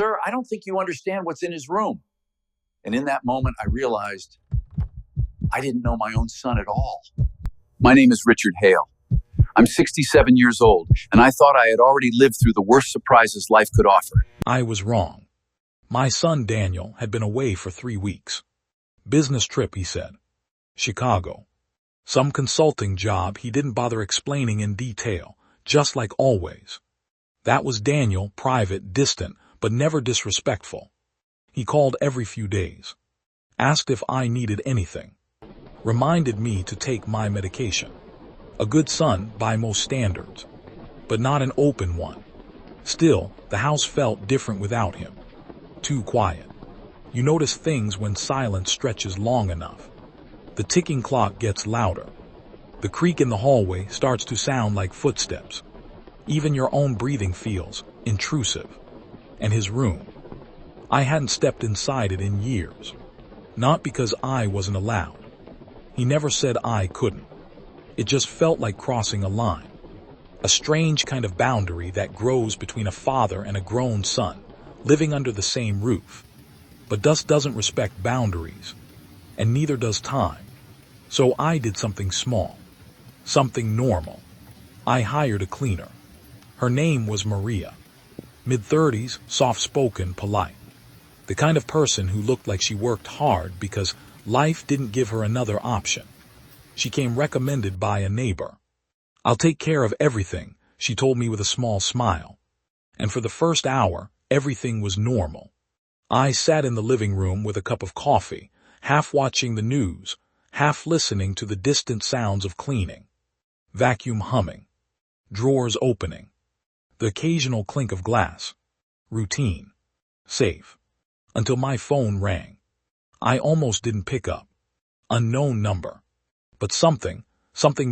Sir, I don't think you understand what's in his room. And in that moment, I realized I didn't know my own son at all. My name is Richard Hale. I'm 67 years old, and I thought I had already lived through the worst surprises life could offer. I was wrong. My son Daniel had been away for 3 weeks. Business trip, he said. Chicago. Some consulting job he didn't bother explaining in detail, just like always. That was Daniel, private, distant, but never disrespectful. He called every few days. Asked if I needed anything. Reminded me to take my medication. A good son by most standards, but not an open one. Still, the house felt different without him. Too quiet. You notice things when silence stretches long enough. The ticking clock gets louder. The creak in the hallway starts to sound like footsteps. Even your own breathing feels intrusive. And his room. I hadn't stepped inside it in years. Not because I wasn't allowed. He never said I couldn't. It just felt like crossing a line. A strange kind of boundary that grows between a father and a grown son, living under the same roof. But dust doesn't respect boundaries, and neither does time. So I did something small, something normal. I hired a cleaner. Her name was Maria. Mid-30s, soft-spoken, polite. The kind of person who looked like she worked hard because life didn't give her another option. She came recommended by a neighbor. "I'll take care of everything," she told me with a small smile. And for the first hour, everything was normal. I sat in the living room with a cup of coffee, half watching the news, half listening to the distant sounds of cleaning. Vacuum humming. Drawers opening. The occasional clink of glass. Routine. Safe. Until my phone rang. I almost didn't pick up. Unknown number. But something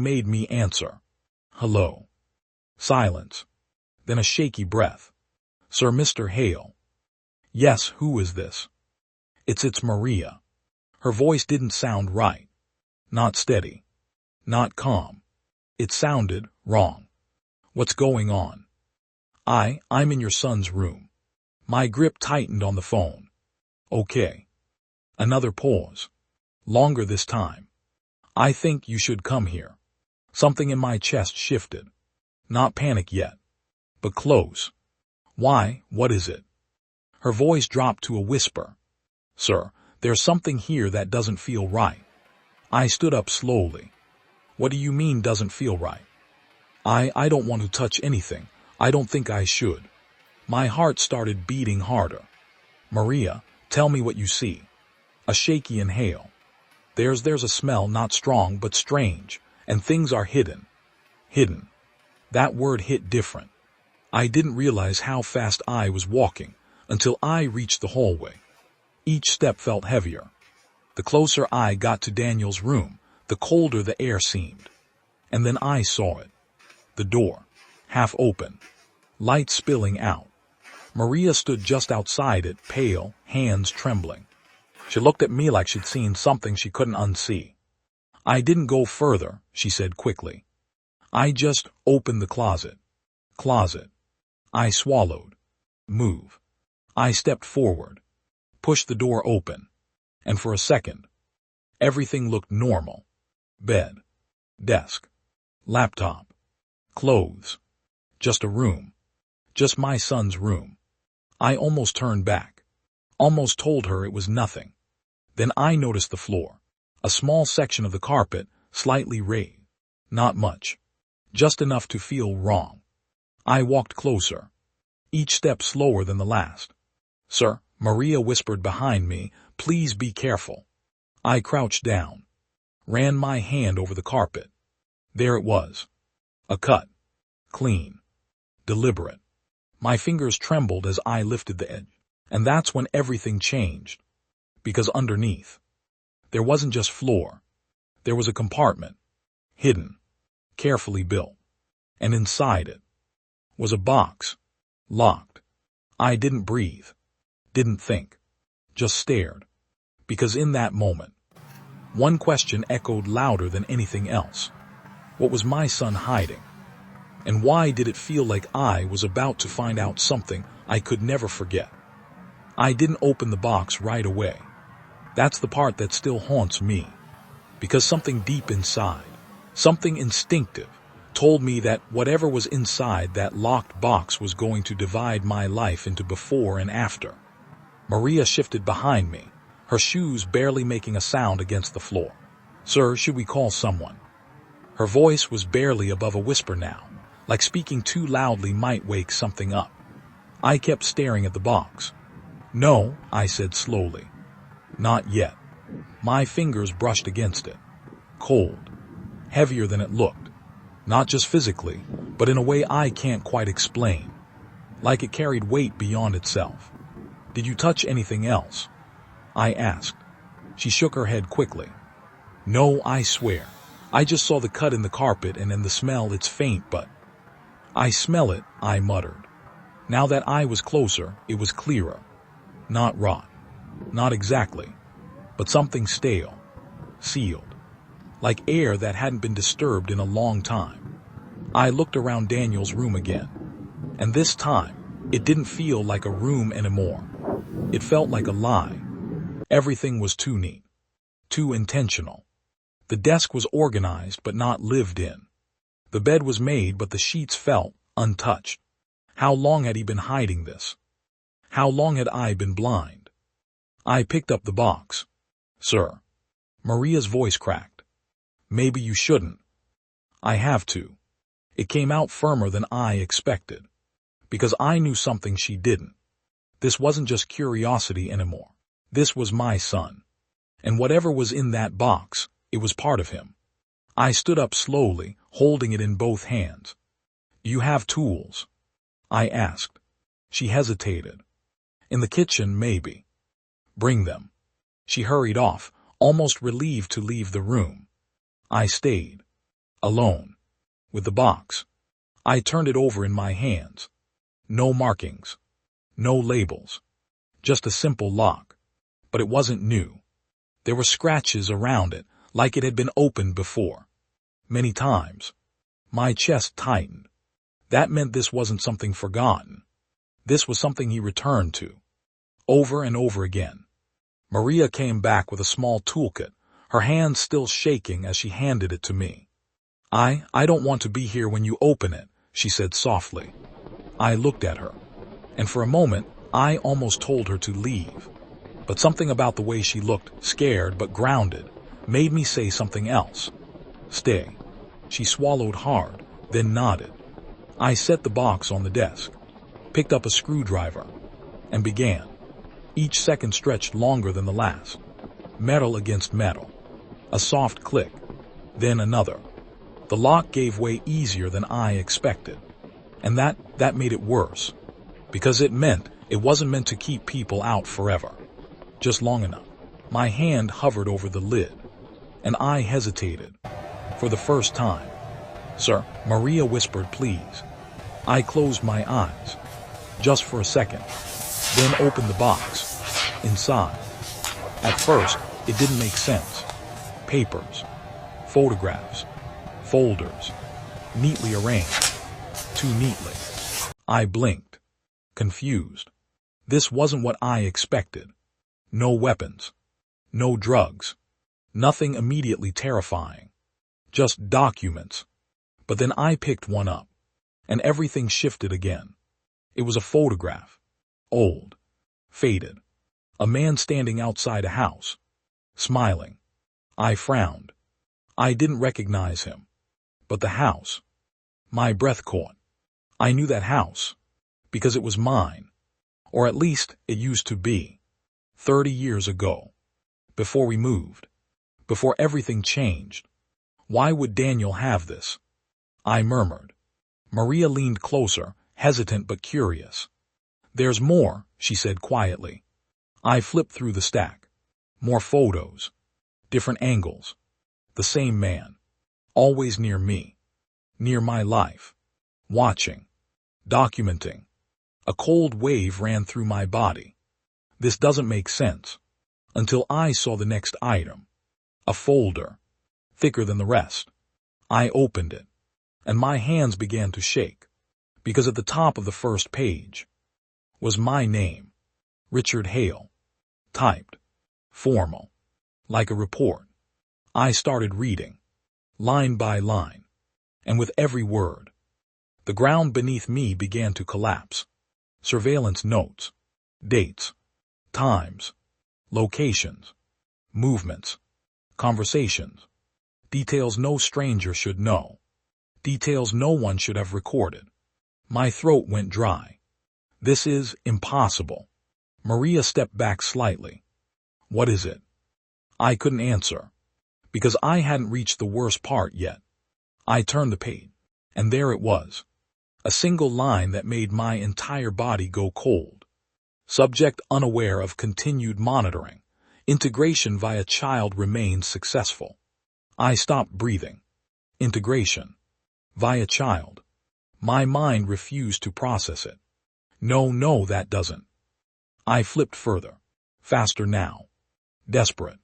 made me answer. Hello. Silence. Then a shaky breath. "Sir, Mr. Hale." "Yes, who is this?" It's Maria." Her voice didn't sound right. Not steady. Not calm. It sounded wrong. "What's going on?" I'm in your son's room." My grip tightened on the phone. "Okay." Another pause. Longer this time. "I think you should come here." Something in my chest shifted. Not panic yet, but close. "Why, what is it?" Her voice dropped to a whisper. "Sir, there's something here that doesn't feel right." I stood up slowly. "What do you mean doesn't feel right?" I don't want to touch anything. I don't think I should." My heart started beating harder. "Maria, tell me what you see." A shaky inhale. There's a smell, not strong but strange, and things are hidden. Hidden. That word hit different. I didn't realize how fast I was walking until I reached the hallway. Each step felt heavier. The closer I got to Daniel's room, the colder the air seemed. And then I saw it. The door. Half open. Light spilling out. Maria stood just outside it, pale, hands trembling. She looked at me like she'd seen something she couldn't unsee. "I didn't go further," she said quickly. "I just opened the closet." Closet. I swallowed. Move. I stepped forward. Pushed the door open. And for a second, everything looked normal. Bed. Desk. Laptop. Clothes. Just a room. Just my son's room. I almost turned back. Almost told her it was nothing. Then I noticed the floor. A small section of the carpet, slightly raised. Not much. Just enough to feel wrong. I walked closer. Each step slower than the last. "Sir," Maria whispered behind me, "please be careful." I crouched down. Ran my hand over the carpet. There it was. A cut. Clean. Deliberate. My fingers trembled as I lifted the edge. And that's when everything changed. Because underneath, there wasn't just floor. There was a compartment. Hidden. Carefully built. And inside it was a box. Locked. I didn't breathe. Didn't think. Just stared. Because in that moment, one question echoed louder than anything else. What was my son hiding? And why did it feel like I was about to find out something I could never forget? I didn't open the box right away. That's the part that still haunts me. Because something deep inside, something instinctive, told me that whatever was inside that locked box was going to divide my life into before and after. Maria shifted behind me, her shoes barely making a sound against the floor. "Sir, should we call someone?" Her voice was barely above a whisper now, like speaking too loudly might wake something up. I kept staring at the box. "No," I said slowly. "Not yet." My fingers brushed against it. Cold. Heavier than it looked. Not just physically, but in a way I can't quite explain. Like it carried weight beyond itself. "Did you touch anything else?" I asked. She shook her head quickly. "No, I swear. I just saw the cut in the carpet and in the smell it's faint, but—" "I smell it," I muttered. Now that I was closer, it was clearer. Not rot. Not exactly. But something stale. Sealed. Like air that hadn't been disturbed in a long time. I looked around Daniel's room again. And this time, it didn't feel like a room anymore. It felt like a lie. Everything was too neat. Too intentional. The desk was organized but not lived in. The bed was made but the sheets felt untouched. How long had he been hiding this? How long had I been blind? I picked up the box. "Sir." Maria's voice cracked. "Maybe you shouldn't." "I have to." It came out firmer than I expected. Because I knew something she didn't. This wasn't just curiosity anymore. This was my son. And whatever was in that box, it was part of him. I stood up slowly, holding it in both hands. "Do you have tools?" I asked. She hesitated. "In the kitchen, maybe." "Bring them." She hurried off, almost relieved to leave the room. I stayed. Alone. With the box. I turned it over in my hands. No markings. No labels. Just a simple lock. But it wasn't new. There were scratches around it, like it had been opened before. Many times. My chest tightened. That meant this wasn't something forgotten. This was something he returned to. Over and over again. Maria came back with a small toolkit, her hands still shaking as she handed it to me. I don't want to be here when you open it," she said softly. I looked at her, and for a moment, I almost told her to leave. But something about the way she looked, scared but grounded, made me say something else. "Stay." She swallowed hard, then nodded. I set the box on the desk, picked up a screwdriver, and began. Each second stretched longer than the last. Metal against metal. A soft click. Then another. The lock gave way easier than I expected. And that made it worse. Because it meant it wasn't meant to keep people out forever. Just long enough. My hand hovered over the lid. And I hesitated. For the first time. "Sir," Maria whispered, "please." I closed my eyes. Just for a second. Then opened the box. Inside. At first, it didn't make sense. Papers. Photographs. Folders. Neatly arranged. Too neatly. I blinked. Confused. This wasn't what I expected. No weapons. No drugs. Nothing immediately terrifying. Just documents. But then I picked one up. And everything shifted again. It was a photograph. Old. Faded. A man standing outside a house. Smiling. I frowned. I didn't recognize him. But the house. My breath caught. I knew that house. Because it was mine. Or at least it used to be. 30 years ago. Before we moved. Before everything changed. Why would Daniel have this? I murmured. Maria leaned closer, hesitant but curious. "There's more," she said quietly. I flipped through the stack. More photos. Different angles. The same man. Always near me. Near my life. Watching. Documenting. A cold wave ran through my body. This doesn't make sense. Until I saw the next item. A folder. Thicker than the rest. I opened it. And my hands began to shake. Because at the top of the first page was my name. Richard Hale. Typed. Formal. Like a report. I started reading. Line by line. And with every word, the ground beneath me began to collapse. Surveillance notes. Dates. Times. Locations. Movements. Conversations. Details no stranger should know. Details no one should have recorded. My throat went dry. This is impossible. Maria stepped back slightly. What is it? I couldn't answer, because I hadn't reached the worst part yet. I turned the page, and there it was. A single line that made my entire body go cold. Subject unaware of continued monitoring. Integration via child remains successful. I stopped breathing. Integration. Via child. My mind refused to process it. No, that doesn't. I flipped further. Faster now. Desperate.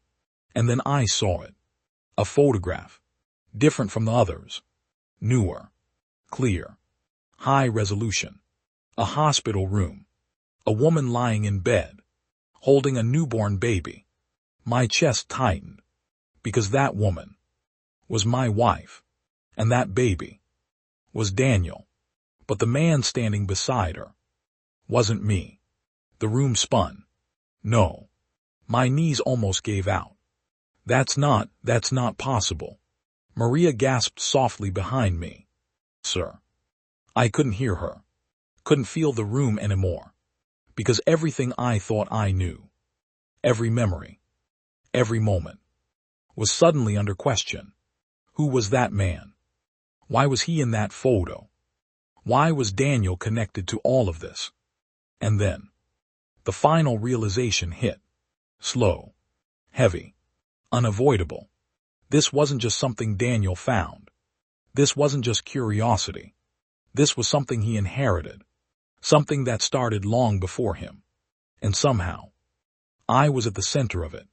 And then I saw it. A photograph. Different from the others. Newer. Clear. High resolution. A hospital room. A woman lying in bed. Holding a newborn baby. My chest tightened. Because that woman was my wife. And that baby was Daniel. But the man standing beside her wasn't me. The room spun. No. My knees almost gave out. That's not possible. Maria gasped softly behind me. Sir. I couldn't hear her. Couldn't feel the room anymore. Because everything I thought I knew, every memory, every moment, was suddenly under question. Who was that man? Why was he in that photo? Why was Daniel connected to all of this? And then, the final realization hit. Slow, heavy, unavoidable. This wasn't just something Daniel found. This wasn't just curiosity. This was something he inherited. Something that started long before him. And somehow, I was at the center of it.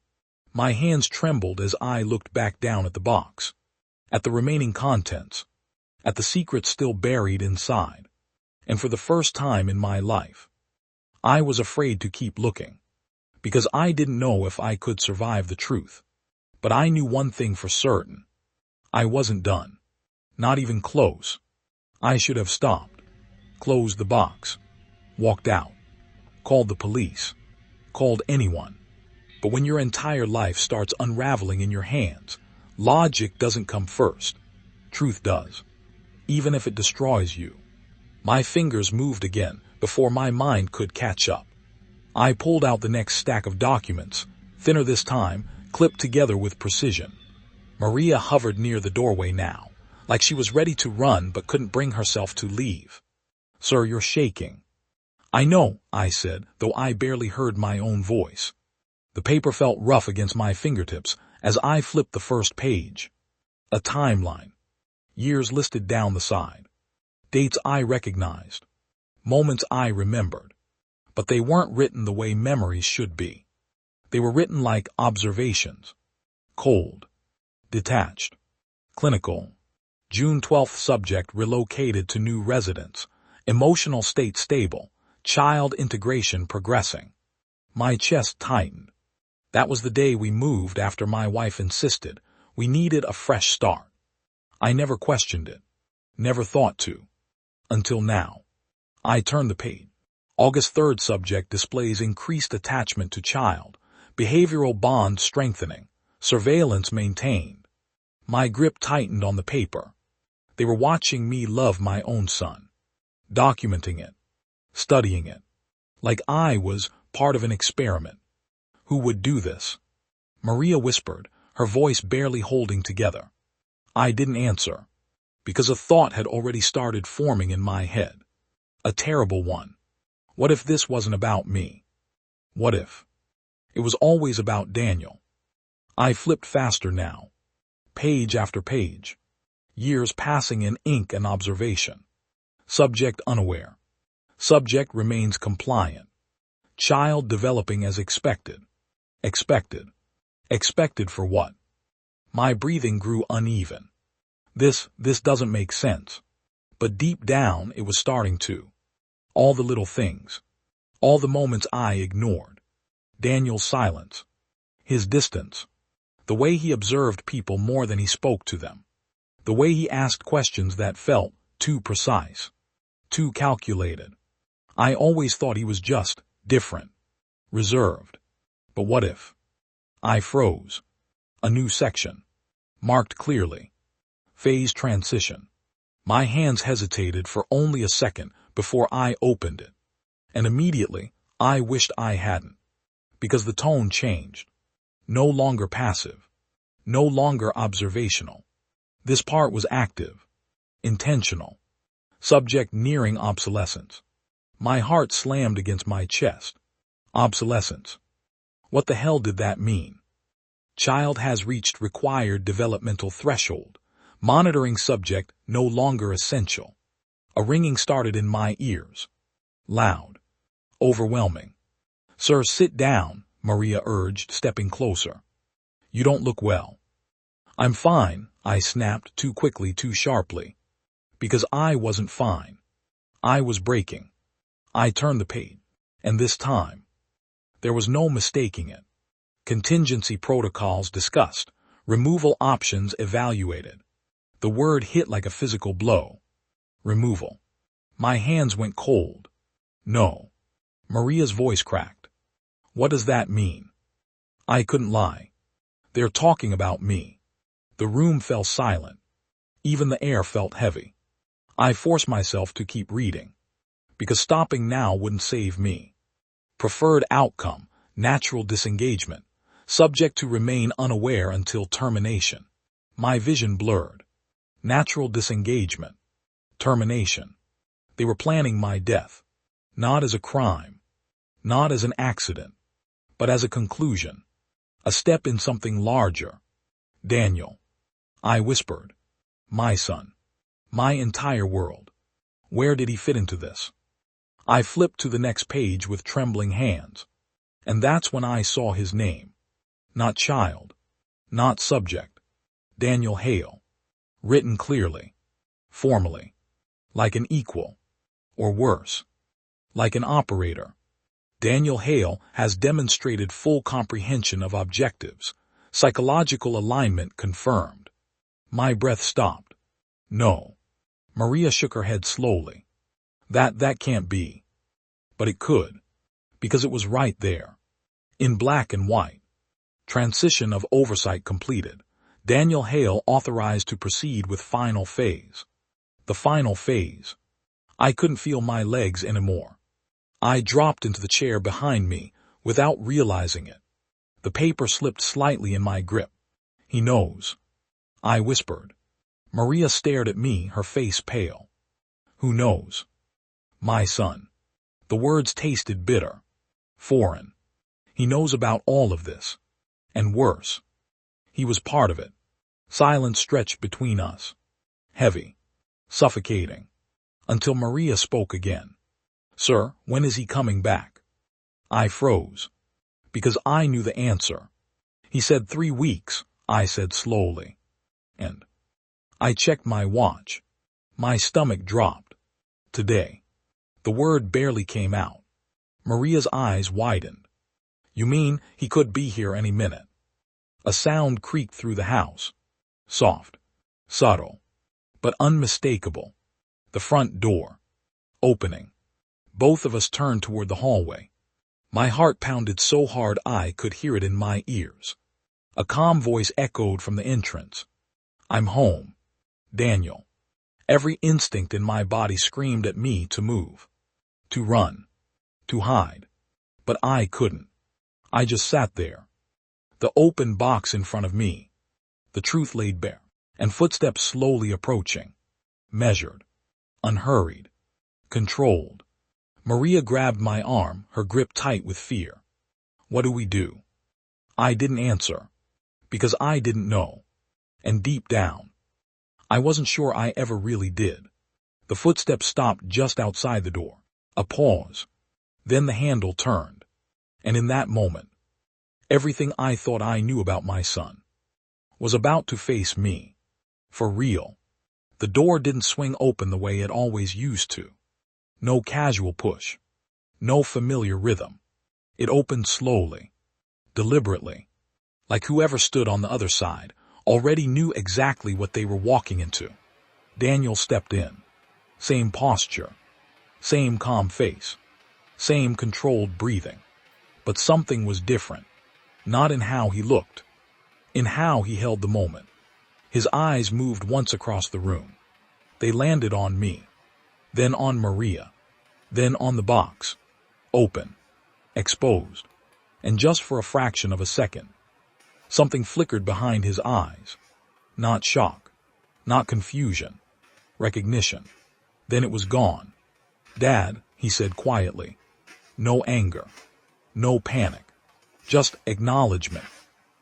My hands trembled as I looked back down at the box. At the remaining contents. At the secret still buried inside. And for the first time in my life, I was afraid to keep looking. Because I didn't know if I could survive the truth. But I knew one thing for certain. I wasn't done. Not even close. I should have stopped. Closed the box. Walked out. Called the police. Called anyone. But when your entire life starts unraveling in your hands, logic doesn't come first. Truth does. Even if it destroys you. My fingers moved again before my mind could catch up. I pulled out the next stack of documents, thinner this time, clipped together with precision. Maria hovered near the doorway now, like she was ready to run but couldn't bring herself to leave. Sir, you're shaking. I know, I said, though I barely heard my own voice. The paper felt rough against my fingertips as I flipped the first page. A timeline. Years listed down the side. Dates I recognized. Moments I remembered. But they weren't written the way memories should be. They were written like observations. Cold. Detached. Clinical. June 12th subject relocated to new residence. Emotional state stable. Child integration progressing. My chest tightened. That was the day we moved after my wife insisted we needed a fresh start. I never questioned it. Never thought to. Until now. I turned the page. August 3rd subject displays increased attachment to child. Behavioral bond strengthening. Surveillance maintained. My grip tightened on the paper. They were watching me love my own son. Documenting it. Studying it. Like I was part of an experiment. Who would do this? Maria whispered, her voice barely holding together. I didn't answer. Because a thought had already started forming in my head. A terrible one. What if this wasn't about me? What if? It was always about Daniel. I flipped faster now. Page after page. Years passing in ink and observation. Subject unaware. Subject remains compliant. Child developing as expected. Expected. Expected for what? My breathing grew uneven. This doesn't make sense. But deep down it was starting to. All the little things. All the moments I ignored. Daniel's silence. His distance. The way he observed people more than he spoke to them. The way he asked questions that felt too precise. Too calculated. I always thought he was just different. Reserved. But what if? I froze. A new section. Marked clearly. Phase transition. My hands hesitated for only a second before I opened it. And immediately, I wished I hadn't. Because the tone changed. No longer passive. No longer observational. This part was active. Intentional. Subject nearing obsolescence. My heart slammed against my chest. Obsolescence. What the hell did that mean? Child has reached required developmental threshold. Monitoring subject no longer essential. A ringing started in my ears. Loud. Overwhelming. Sir, sit down, Maria urged, stepping closer. You don't look well. I'm fine, I snapped, too quickly, too sharply. Because I wasn't fine. I was breaking. I turned the page. And this time, there was no mistaking it. Contingency protocols discussed. Removal options evaluated. The word hit like a physical blow. Removal. My hands went cold. No. Maria's voice cracked. What does that mean? I couldn't lie. They're talking about me. The room fell silent. Even the air felt heavy. I forced myself to keep reading. Because stopping now wouldn't save me. Preferred outcome, natural disengagement. Subject to remain unaware until termination. My vision blurred. Natural disengagement. Termination. They were planning my death. Not as a crime. Not as an accident. But as a conclusion. A step in something larger. Daniel. I whispered. My son. My entire world. Where did he fit into this? I flipped to the next page with trembling hands. And that's when I saw his name. Not child. Not subject. Daniel Hale. Written clearly. Formally. Like an equal. Or worse. Like an operator. Daniel Hale has demonstrated full comprehension of objectives. Psychological alignment confirmed. My breath stopped. No. Maria shook her head slowly. That can't be. But it could. Because it was right there. In black and white. Transition of oversight completed. Daniel Hale authorized to proceed with final phase. The final phase. I couldn't feel my legs anymore. I dropped into the chair behind me without realizing it. The paper slipped slightly in my grip. He knows. I whispered. Maria stared at me, her face pale. Who knows? My son. The words tasted bitter. Foreign. He knows about all of this. And worse. He was part of it. Silence stretched between us. Heavy. Suffocating. Until Maria spoke again. Sir, when is he coming back? I froze. Because I knew the answer. He said 3 weeks, I said slowly. And I checked my watch. My stomach dropped. Today. The word barely came out. Maria's eyes widened. You mean he could be here any minute? A sound creaked through the house. Soft. Subtle. But unmistakable. The front door. Opening. Both of us turned toward the hallway. My heart pounded so hard I could hear it in my ears. A calm voice echoed from the entrance. I'm home. Daniel. Every instinct in my body screamed at me to move. To run. To hide. But I couldn't. I just sat there. The open box in front of me. The truth laid bare. And footsteps slowly approaching. Measured. Unhurried. Controlled. Maria grabbed my arm, her grip tight with fear. What do we do? I didn't answer. Because I didn't know. And deep down, I wasn't sure I ever really did. The footsteps stopped just outside the door. A pause. Then the handle turned. And in that moment, everything I thought I knew about my son was about to face me. For real. The door didn't swing open the way it always used to. No casual push. No familiar rhythm. It opened slowly, deliberately, like whoever stood on the other side already knew exactly what they were walking into. Daniel stepped in. Same posture, same calm face, same controlled breathing. But something was different, not in how he looked, in how he held the moment. His eyes moved once across the room. They landed on me, then on Maria, then on the box, open, exposed, and just for a fraction of a second, something flickered behind his eyes. Not shock, not confusion, recognition. Then it was gone. "Dad," he said quietly. No anger, no panic, just acknowledgement.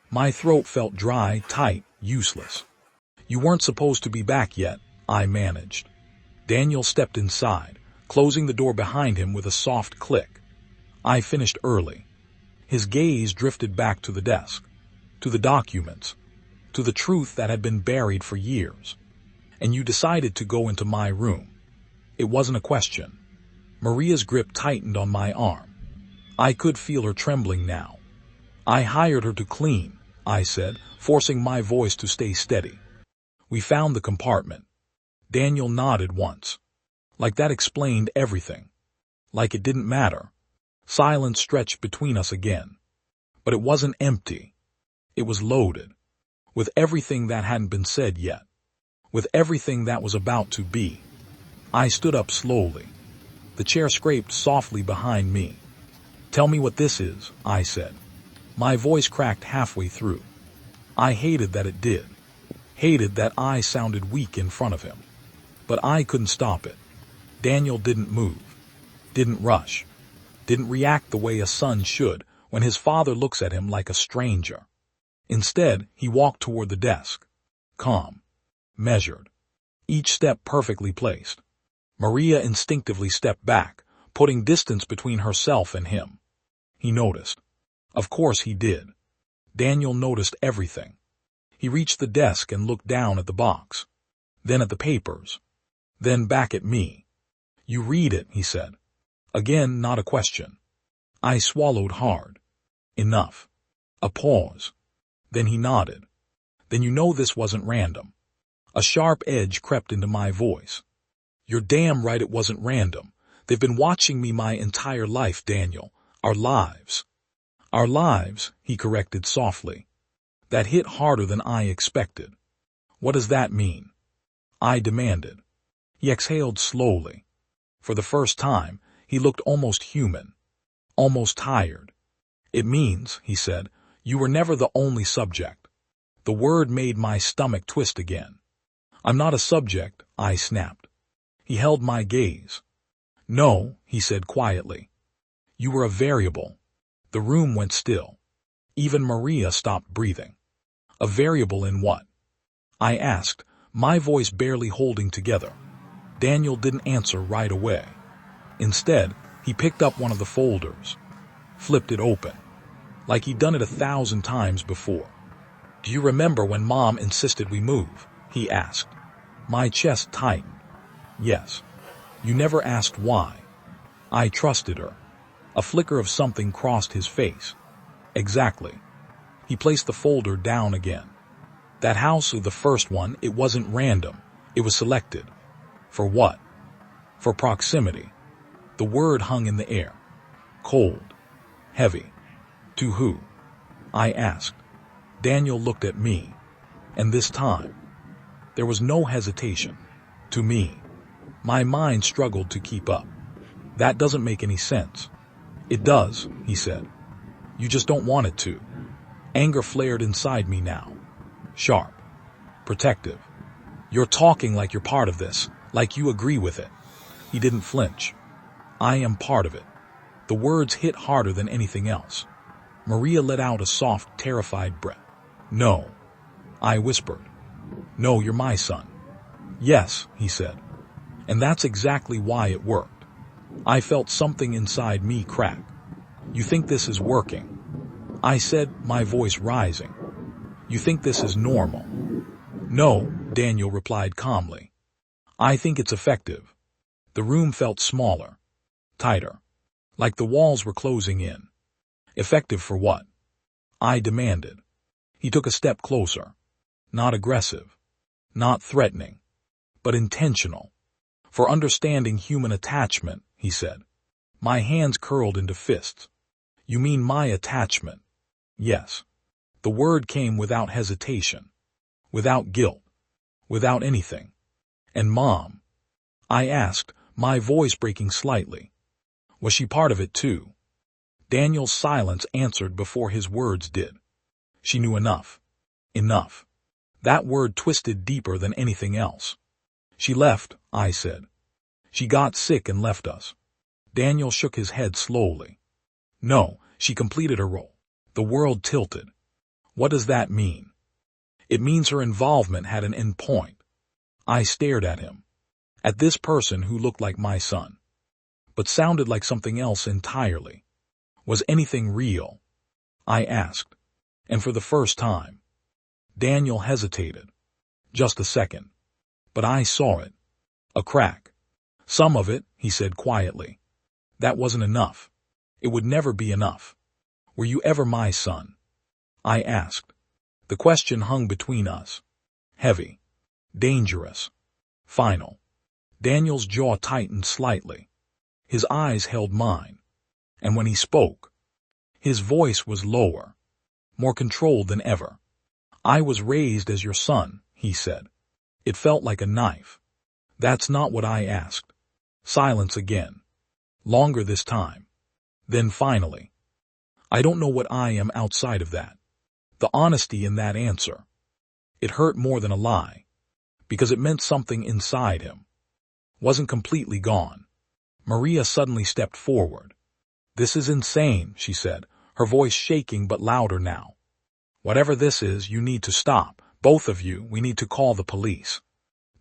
My throat felt dry, tight, useless. "You weren't supposed to be back yet," I managed. Daniel stepped inside, closing the door behind him with a soft click. I finished early. His gaze drifted back to the desk, to the documents, to the truth that had been buried for years. "And you decided to go into my room." It wasn't a question. Maria's grip tightened on my arm. I could feel her trembling now. "I hired her to clean," I said, forcing my voice to stay steady. "We found the compartment." Daniel nodded once. Like that explained everything. Like it didn't matter. Silence stretched between us again. But it wasn't empty. It was loaded. With everything that hadn't been said yet. With everything that was about to be. I stood up slowly. The chair scraped softly behind me. "Tell me what this is," I said. My voice cracked halfway through. I hated that it did. Hated that I sounded weak in front of him. But I couldn't stop it. Daniel didn't move. Didn't rush. Didn't react the way a son should when his father looks at him like a stranger. Instead, he walked toward the desk. Calm. Measured. Each step perfectly placed. Maria instinctively stepped back, putting distance between herself and him. He noticed. Of course he did. Daniel noticed everything. He reached the desk and looked down at the box. Then at the papers. Then back at me. "You read it," he said. Again, not a question. I swallowed hard. Enough. A pause. Then he nodded. "Then you know this wasn't random." A sharp edge crept into my voice. "You're damn right it wasn't random. They've been watching me my entire life, Daniel. Our lives." "Our lives," he corrected softly. That hit harder than I expected. "What does that mean?" I demanded. He exhaled slowly. For the first time, he looked almost human. Almost tired. "It means," he said, "you were never the only subject." The word made my stomach twist again. "I'm not a subject," I snapped. He held my gaze. "No," he said quietly. "You were a variable." The room went still. Even Maria stopped breathing. "A variable in what?" I asked, my voice barely holding together. Daniel didn't answer right away. Instead, he picked up one of the folders. Flipped it open. Like he'd done it 1,000 times before. "Do you remember when Mom insisted we move?" he asked. My chest tightened. "Yes." "You never asked why." I trusted her. A flicker of something crossed his face. "Exactly." He placed the folder down again. "That house, the first one, it wasn't random. It was selected." "For what?" "For proximity." The word hung in the air. Cold. Heavy. "To who?" I asked. Daniel looked at me. And this time, there was no hesitation. "To me." My mind struggled to keep up. "That doesn't make any sense." "It does," he said. "You just don't want it to." Anger flared inside me now. Sharp. Protective. "You're talking like you're part of this, like you agree with it." He didn't flinch. "I am part of it." The words hit harder than anything else. Maria let out a soft, terrified breath. "No." I whispered. "No, you're my son." "Yes," he said. And that's exactly why it worked. I felt something inside me crack. "You think this is working?" I said, my voice rising. "You think this is normal?" "No," Daniel replied calmly. "I think it's effective." The room felt smaller. Tighter. Like the walls were closing in. Effective for what? I demanded. He took a step closer. Not aggressive. Not threatening. But intentional. For understanding human attachment, he said. My hands curled into fists. You mean my attachment? Yes. The word came without hesitation. Without guilt. Without anything. And Mom? I asked, my voice breaking slightly. Was she part of it too? Daniel's silence answered before his words did. She knew enough. Enough. That word twisted deeper than anything else. She left, I said. She got sick and left us. Daniel shook his head slowly. No, she completed her role. The world tilted. What does that mean? It means her involvement had an end point. I stared at him. At this person who looked like my son. But sounded like something else entirely. Was anything real? I asked. And for the first time. Daniel hesitated. Just a second. But I saw it. A crack. Some of it, he said quietly. That wasn't enough. It would never be enough. Were you ever my son? I asked. The question hung between us. Heavy. Dangerous. Final. Daniel's jaw tightened slightly. His eyes held mine. And when he spoke, his voice was lower, more controlled than ever. I was raised as your son, he said. It felt like a knife. That's not what I asked. Silence again. Longer this time. Then finally. I don't know what I am outside of that. The honesty in that answer. It hurt more than a lie. Because it meant something inside him. Wasn't completely gone. Maria suddenly stepped forward. This is insane, she said, her voice shaking but louder now. Whatever this is, you need to stop. Both of you, we need to call the police.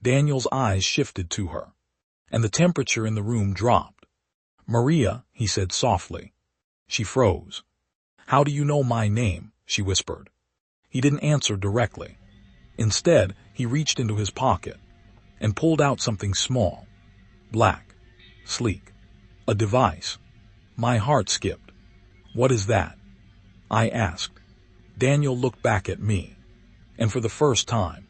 Daniel's eyes shifted to her. And the temperature in the room dropped. Maria, he said softly. She froze. How do you know my name? She whispered. He didn't answer directly. Instead, he reached into his pocket and pulled out something small. Black. Sleek. A device. My heart skipped. What is that? I asked. Daniel looked back at me. And for the first time,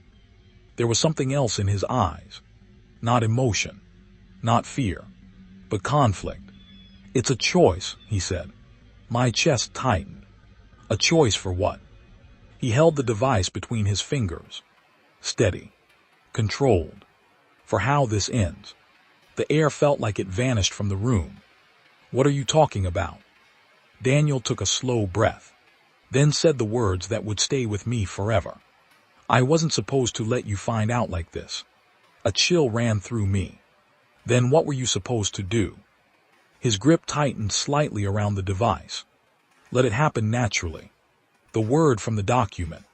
there was something else in his eyes. Not emotion. Not fear. But conflict. It's a choice, he said. My chest tightened. A choice for what? He held the device between his fingers. Steady. Controlled. For how this ends. The air felt like it vanished from the room. What are you talking about? Daniel took a slow breath. Then said the words that would stay with me forever. I wasn't supposed to let you find out like this. A chill ran through me. Then what were you supposed to do? His grip tightened slightly around the device. Let it happen naturally. The word from the document.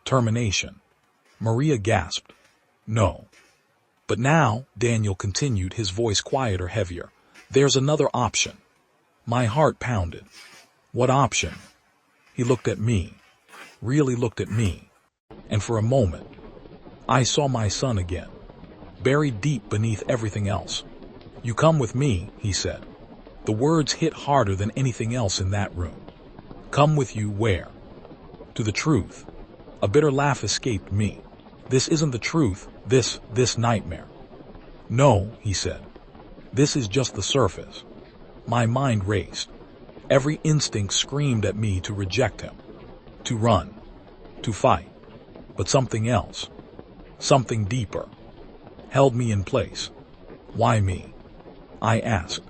Termination. Maria gasped. No. But now, Daniel continued, his voice quieter, heavier. There's another option. My heart pounded. What option? He looked at me. Really looked at me. And for a moment, I saw my son again. Buried deep beneath everything else. You come with me, he said. The words hit harder than anything else in that room. Come with you where? To the truth. A bitter laugh escaped me. This isn't the truth, this nightmare. No, he said. This is just the surface. My mind raced. Every instinct screamed at me to reject him. To run. To fight. But something else. Something deeper. Held me in place. Why me? I asked.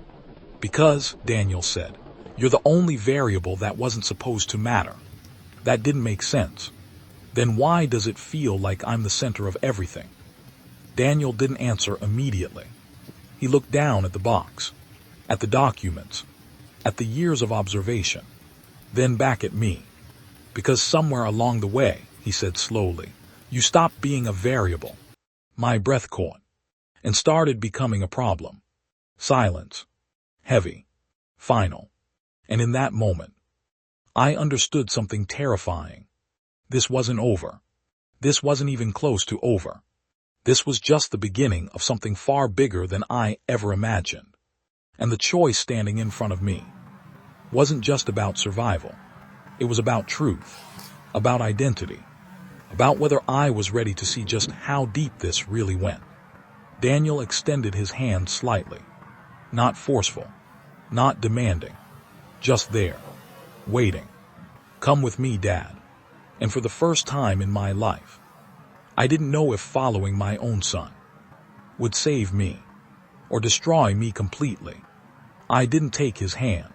Because, Daniel said, you're the only variable that wasn't supposed to matter. That didn't make sense. Then why does it feel like I'm the center of everything? Daniel didn't answer immediately. He looked down at the box, at the documents, at the years of observation, then back at me. Because somewhere along the way, he said slowly, you stopped being a variable. My breath caught and started becoming a problem. Silence. Heavy. Final. And in that moment, I understood something terrifying. This wasn't over. This wasn't even close to over. This was just the beginning of something far bigger than I ever imagined. And the choice standing in front of me wasn't just about survival. It was about truth, about identity, about whether I was ready to see just how deep this really went. Daniel extended his hand slightly, not forceful, not demanding, just there, waiting. Come with me, Dad. And for the first time in my life, I didn't know if following my own son would save me or destroy me completely. I didn't take his hand,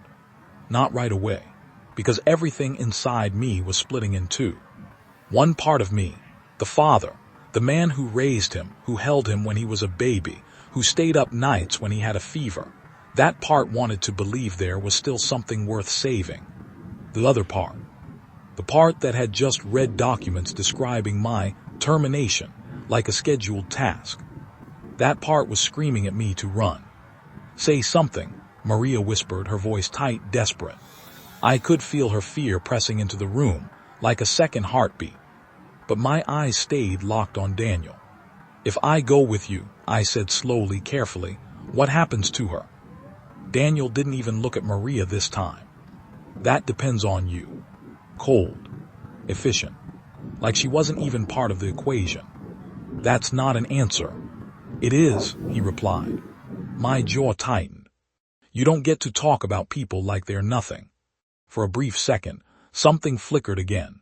not right away, because everything inside me was splitting in two. One part of me, the father, the man who raised him, who held him when he was a baby, who stayed up nights when he had a fever, that part wanted to believe there was still something worth saving. The other part, the part that had just read documents describing my termination like a scheduled task, that part was screaming at me to run. Say something, Maria whispered, her voice tight, desperate. I could feel her fear pressing into the room like a second heartbeat, but my eyes stayed locked on Daniel. If I go with you, I said slowly, carefully, what happens to her? Daniel didn't even look at Maria this time. That depends on you. Cold, efficient, like she wasn't even part of the equation. That's not an answer. It is, he replied. My jaw tightened. You don't get to talk about people like they're nothing. For a brief second, something flickered again.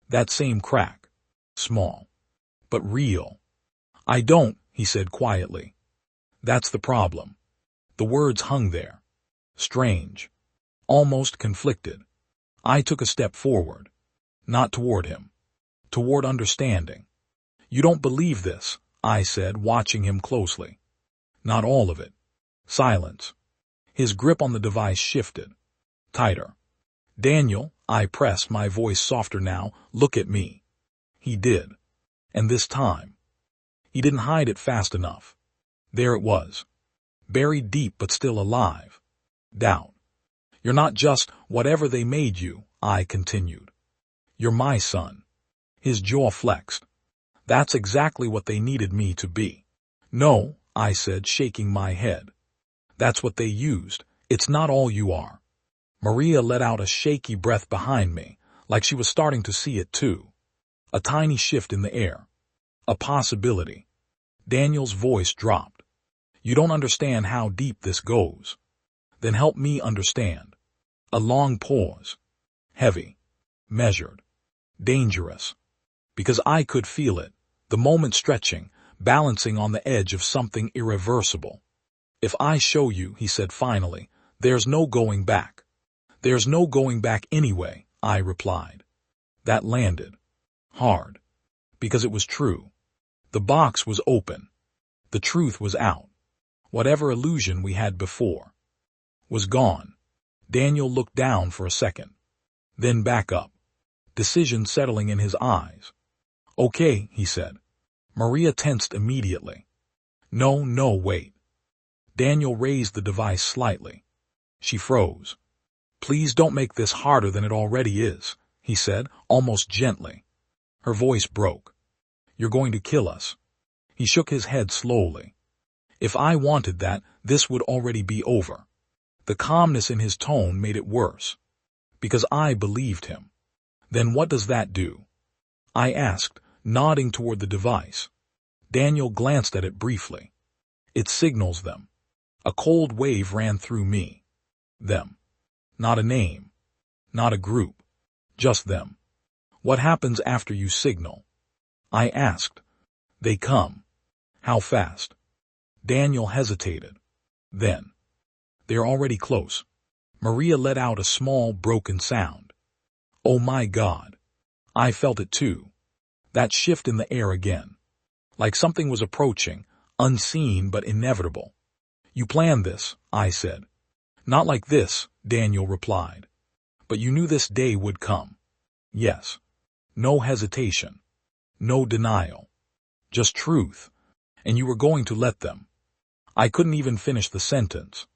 That same crack. Small, but real. I don't, he said quietly. That's the problem. The words hung there. Strange. Almost conflicted. I took a step forward. Not toward him. Toward understanding. You don't believe this, I said, watching him closely. Not all of it. Silence. His grip on the device shifted. Tighter. Daniel, I pressed, my voice softer now, look at me. He did. And this time, he didn't hide it fast enough. There it was. Buried deep but still alive. Doubt. You're not just whatever they made you, I continued. You're my son. His jaw flexed. That's exactly what they needed me to be. No, I said, shaking my head. That's what they used. It's not all you are. Maria let out a shaky breath behind me, like she was starting to see it too. A tiny shift in the air. A possibility. Daniel's voice dropped. You don't understand how deep this goes. Then help me understand. A long pause. Heavy. Measured. Dangerous. Because I could feel it, the moment stretching, balancing on the edge of something irreversible. If I show you, he said finally, there's no going back. There's no going back anyway, I replied. That landed. Hard. Because it was true. The box was open. The truth was out. Whatever illusion we had before was gone. Daniel looked down for a second. Then back up. Decision settling in his eyes. Okay, he said. Maria tensed immediately. No, wait. Daniel raised the device slightly. She froze. Please don't make this harder than it already is, he said, almost gently. Her voice broke. You're going to kill us. He shook his head slowly. If I wanted that, this would already be over. The calmness in his tone made it worse. Because I believed him. Then what does that do? I asked, nodding toward the device. Daniel glanced at it briefly. It signals them. A cold wave ran through me. Them. Not a name. Not a group. Just them. What happens after you signal? I asked. They come. How fast? Daniel hesitated. Then. They're already close. Maria let out a small, broken sound. Oh my God. I felt it too. That shift in the air again. Like something was approaching, unseen but inevitable. You planned this, I said. Not like this, Daniel replied. But you knew this day would come. Yes. No hesitation. No denial. Just truth. And you were going to let them. I couldn't even finish the sentence.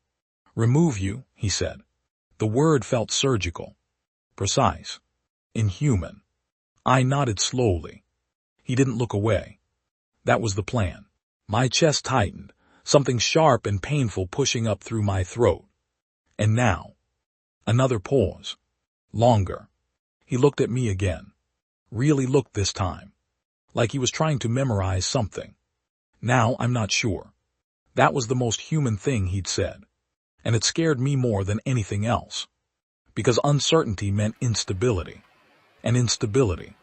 Remove you, he said. The word felt surgical. Precise. Inhuman. I nodded slowly. He didn't look away. That was the plan. My chest tightened. something sharp and painful pushing up through my throat. And now, another pause. Longer. He looked at me again. Really looked this time. Like he was trying to memorize something. Now I'm not sure. That was the most human thing he'd said. And it scared me more than anything else. Because uncertainty meant instability. And instability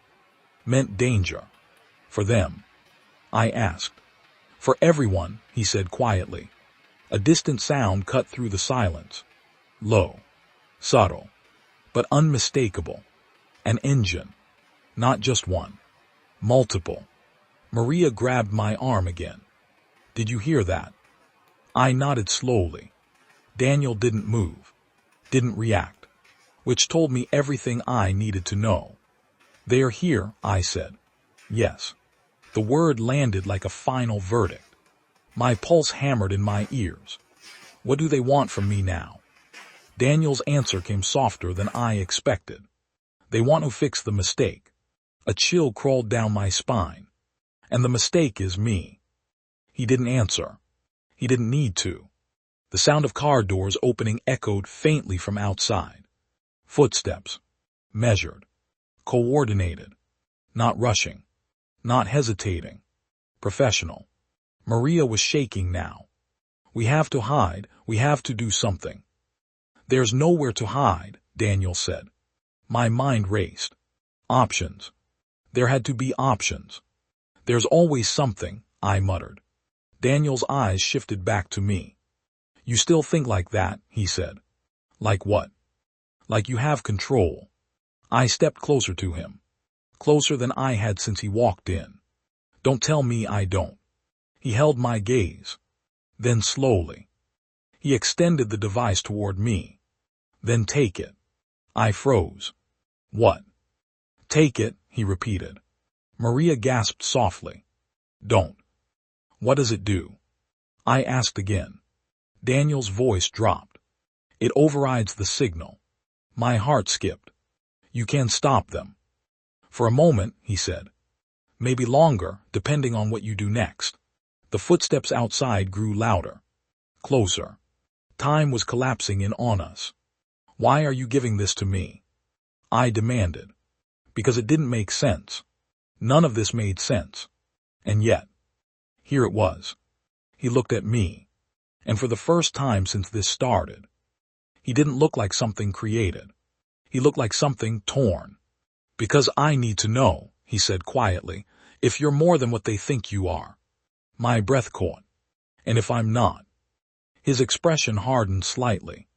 meant danger. For them. I asked. For everyone, he said quietly. A distant sound cut through the silence. Low. Subtle. But unmistakable. An engine. Not just one. Multiple. Maria grabbed my arm again. Did you hear that? I nodded slowly. Daniel didn't move. Didn't react. Which told me everything I needed to know. They're here, I said. Yes. The word landed like a final verdict. My pulse hammered in my ears. What do they want from me now? Daniel's answer came softer than I expected. They want to fix the mistake. A chill crawled down my spine. And the mistake is me. He didn't answer. He didn't need to. The sound of car doors opening echoed faintly from outside. Footsteps. Measured. Coordinated. Not rushing. Not hesitating. Professional. Maria was shaking now. We have to hide. We have to do something. There's nowhere to hide, Daniel said. My mind raced. Options. There had to be options. There's always something, I muttered. Daniel's eyes shifted back to me. You still think like that, he said. Like what? Like you have control. I stepped closer to him. Closer than I had since he walked in. Don't tell me I don't. He held my gaze. Then slowly. He extended the device toward me. Then take it. I froze. What? Take it, he repeated. Maria gasped softly. Don't. What does it do? I asked again. Daniel's voice dropped. It overrides the signal. My heart skipped. You can stop them. For a moment, he said. Maybe longer, depending on what you do next. The footsteps outside grew louder. Closer. Time was collapsing in on us. Why are you giving this to me? I demanded. Because it didn't make sense. None of this made sense. And yet, here it was. He looked at me. And for the first time since this started, he didn't look like something created. He looked like something torn. Because I need to know, he said quietly, if you're more than what they think you are. My breath caught. And if I'm not? His expression hardened slightly.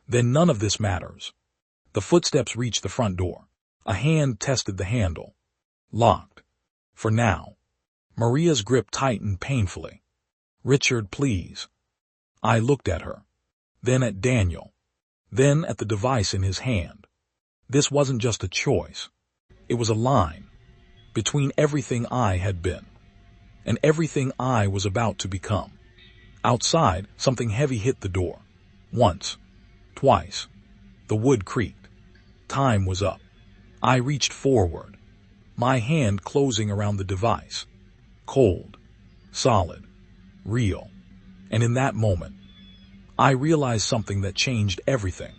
Then none of this matters. The footsteps reached the front door. A hand tested the handle. Locked. For now. Maria's grip tightened painfully. Richard, please. I looked at her. Then at Daniel. Then at the device in his hand. This wasn't just a choice. It was a line. Between everything I had been. And everything I was about to become. Outside, something heavy hit the door. Once. Twice. The wood creaked. Time was up. I reached forward. My hand closing around the device. Cold. Solid. Real. And in that moment, I realized something that changed everything.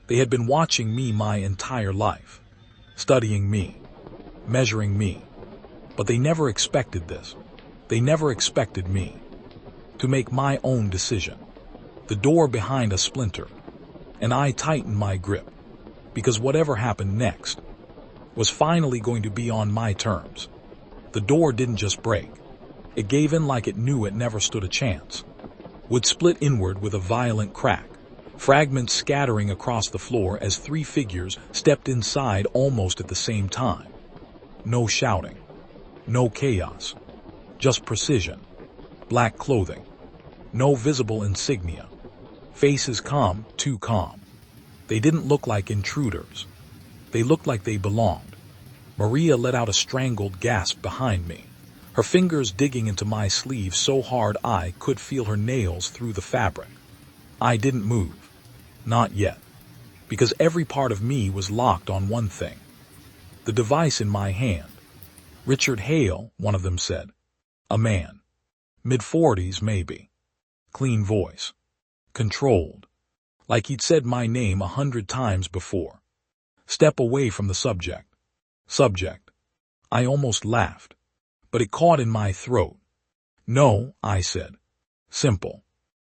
They had been watching me my entire life. Studying me. Measuring me. But they never expected this. They never expected me. To make my own decision. The door behind us splintered. And I tightened my grip. Because whatever happened next was finally going to be on my terms. The door didn't just break. It gave in like it knew it never stood a chance. Would split inward with a violent crack. Fragments scattering across the floor as three figures stepped inside almost at the same time. No shouting. No chaos. Just precision. Black clothing. No visible insignia. Faces calm, too calm. They didn't look like intruders. They looked like they belonged. Maria let out a strangled gasp behind me, her fingers digging into my sleeve so hard I could feel her nails through the fabric. I didn't move. Not yet. Because every part of me was locked on one thing. The device in my hand. Richard Hale, one of them said. A man. Mid-40s, maybe. Clean voice. Controlled. Like he'd said my name 100 times before. Step away from the subject. Subject. I almost laughed, but it caught in my throat. No, I said. Simple.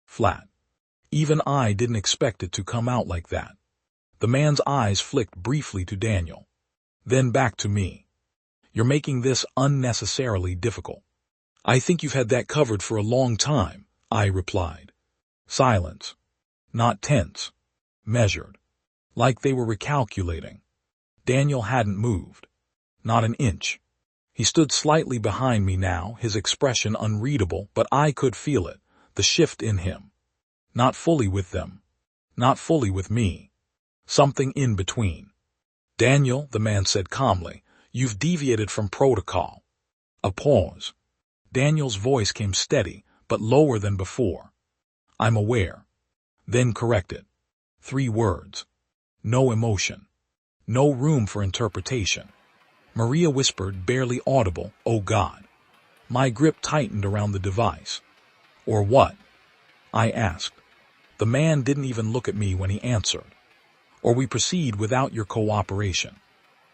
Flat. Even I didn't expect it to come out like that. The man's eyes flicked briefly to Daniel. Then back to me. You're making this unnecessarily difficult. I think you've had that covered for a long time, I replied. Silence. Not tense. Measured. Like they were recalculating. Daniel hadn't moved. Not an inch. He stood slightly behind me now, his expression unreadable, but I could feel it, the shift in him. Not fully with them. Not fully with me. Something in between. Daniel, the man said calmly, you've deviated from protocol. A pause. Daniel's voice came steady, but lower than before. I'm aware. Then corrected. 3 words. No emotion. No room for interpretation. Maria whispered, barely audible, "Oh God." My grip tightened around the device. Or what? I asked. The man didn't even look at me when he answered. Or we proceed without your cooperation.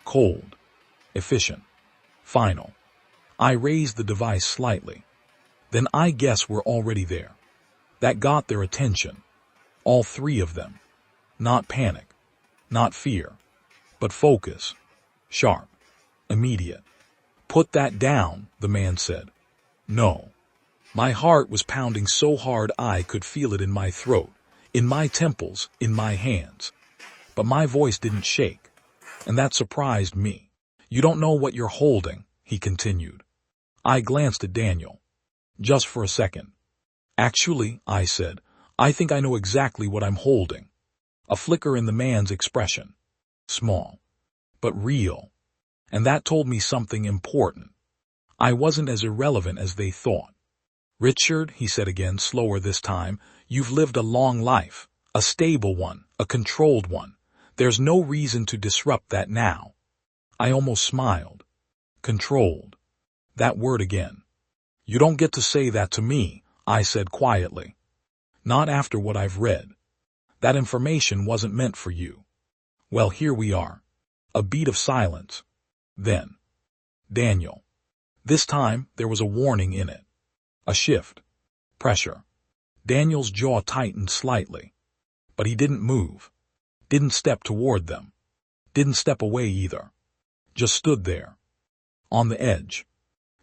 Cold. Efficient. Final. I raised the device slightly. Then I guess we're already there. That got their attention. All 3 of them. Not panic. Not fear. But focus. Sharp. Immediate. Put that down, the man said. No. My heart was pounding so hard I could feel it in my throat, in my temples, in my hands. But my voice didn't shake, and that surprised me. You don't know what you're holding, he continued. I glanced at Daniel. Just for a second. Actually, I said, I think I know exactly what I'm holding. A flicker in the man's expression. Small. But real. And that told me something important. I wasn't as irrelevant as they thought. Richard, he said again, slower this time, you've lived a long life, a stable one, a controlled one. There's no reason to disrupt that now. I almost smiled. Controlled. That word again. You don't get to say that to me, I said quietly. Not after what I've read. That information wasn't meant for you. Well, here we are. A beat of silence. Then. Daniel. This time, there was a warning in it. A shift. Pressure. Daniel's jaw tightened slightly. But he didn't move. Didn't step toward them. Didn't step away either. Just stood there. On the edge.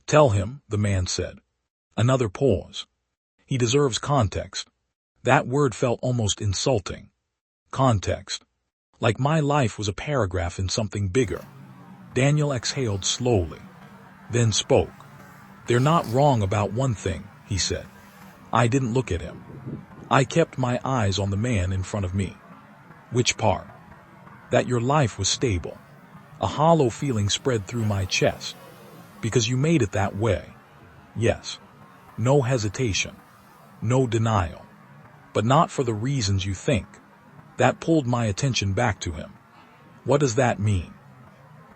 Tell him, the man said. Another pause. He deserves context. That word felt almost insulting. Context. Like my life was a paragraph in something bigger. Daniel exhaled slowly. Then spoke. They're not wrong about one thing, he said. I didn't look at him. I kept my eyes on the man in front of me. Which part? That your life was stable. A hollow feeling spread through my chest. Because you made it that way. Yes. No hesitation. No denial. But not for the reasons you think. That pulled my attention back to him. What does that mean?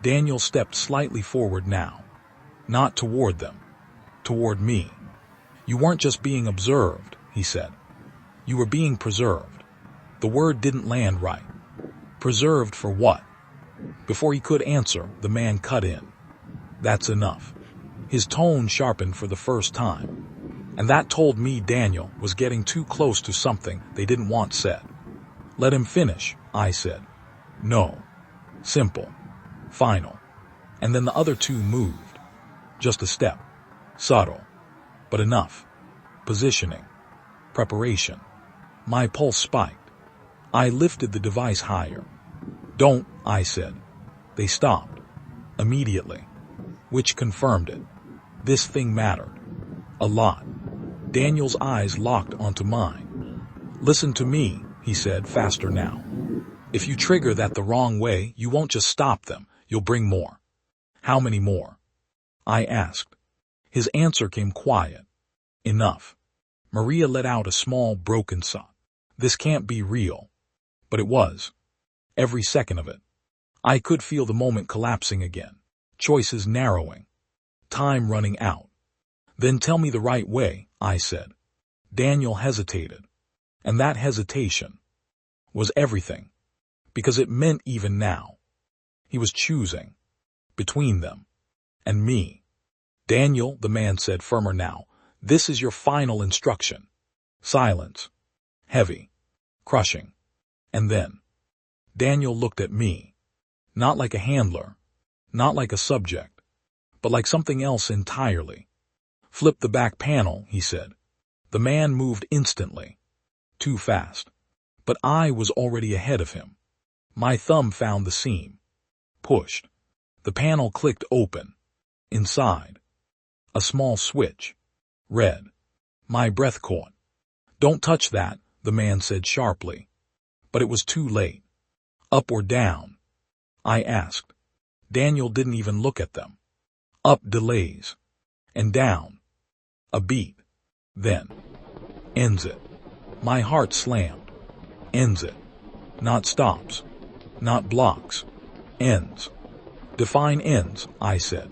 Daniel stepped slightly forward now. Not toward them. Toward me. You weren't just being observed, he said. You were being preserved. The word didn't land right. Preserved for what? Before he could answer, the man cut in. That's enough. His tone sharpened for the first time. And that told me Daniel was getting too close to something they didn't want said. Let him finish, I said. No. Simple. Final. And then the other 2 moved. Just a step. Subtle. But enough. Positioning. Preparation. My pulse spiked. I lifted the device higher. Don't, I said. They stopped. Immediately. Which confirmed it. This thing mattered. A lot. Daniel's eyes locked onto mine. Listen to me, he said, faster now. If you trigger that the wrong way, you won't just stop them, you'll bring more. How many more? I asked. His answer came quiet. Enough. Maria let out a small, broken sob. This can't be real. But it was. Every second of it. I could feel the moment collapsing again. Choices narrowing. Time running out. Then tell me the right way, I said. Daniel hesitated, and that hesitation was everything, because it meant even now, he was choosing between them and me. Daniel, the man said firmer now, this is your final instruction. Silence. Heavy. Crushing. And then, Daniel looked at me, not like a handler, not like a subject, but like something else entirely. Flip the back panel, he said. The man moved instantly. Too fast. But I was already ahead of him. My thumb found the seam. Pushed. The panel clicked open. Inside. A small switch. Red. My breath caught. Don't touch that, the man said sharply. But it was too late. Up or down? I asked. Daniel didn't even look at them. Up delays. And down. A beat. Then. Ends it. My heart slammed. Ends it. Not stops. Not blocks. Ends. Define ends, I said.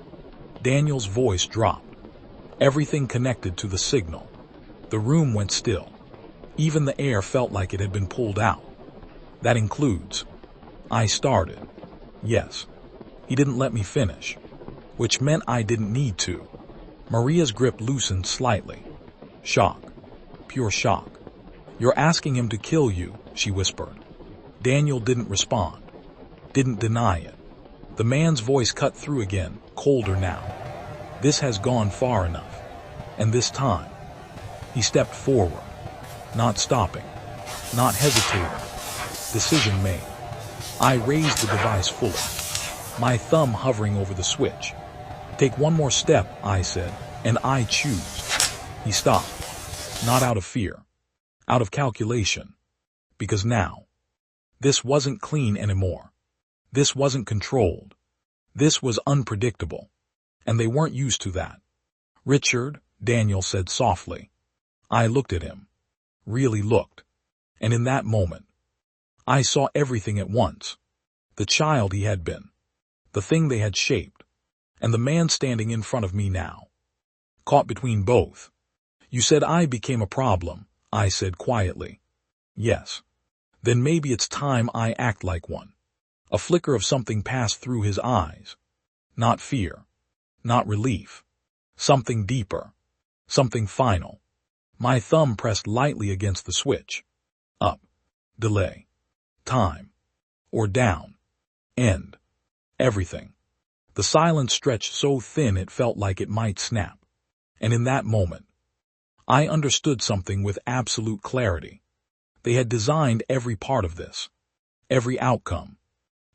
Daniel's voice dropped. Everything connected to the signal. The room went still. Even the air felt like it had been pulled out. That includes. I started. Yes. He didn't let me finish, which meant I didn't need to. Maria's grip loosened slightly. Shock. Pure shock. You're asking him to kill you, she whispered. Daniel didn't respond. Didn't deny it. The man's voice cut through again, colder now. This has gone far enough. And this time, he stepped forward, not stopping, not hesitating. Decision made. I raised the device fully, my thumb hovering over the switch. Take one more step, I said, and I choose. He stopped, not out of fear, out of calculation, because now, this wasn't clean anymore. This wasn't controlled. This was unpredictable, and they weren't used to that. Richard, Daniel said softly. I looked at him, really looked, and in that moment, I saw everything at once. The child he had been, the thing they had shaped, and the man standing in front of me now. Caught between both. You said I became a problem, I said quietly. Yes. Then maybe it's time I act like one. A flicker of something passed through his eyes. Not fear. Not relief. Something deeper. Something final. My thumb pressed lightly against the switch. Up. Delay. Time. Or down. End. Everything. The silence stretched so thin it felt like it might snap. And in that moment, I understood something with absolute clarity. They had designed every part of this. Every outcome.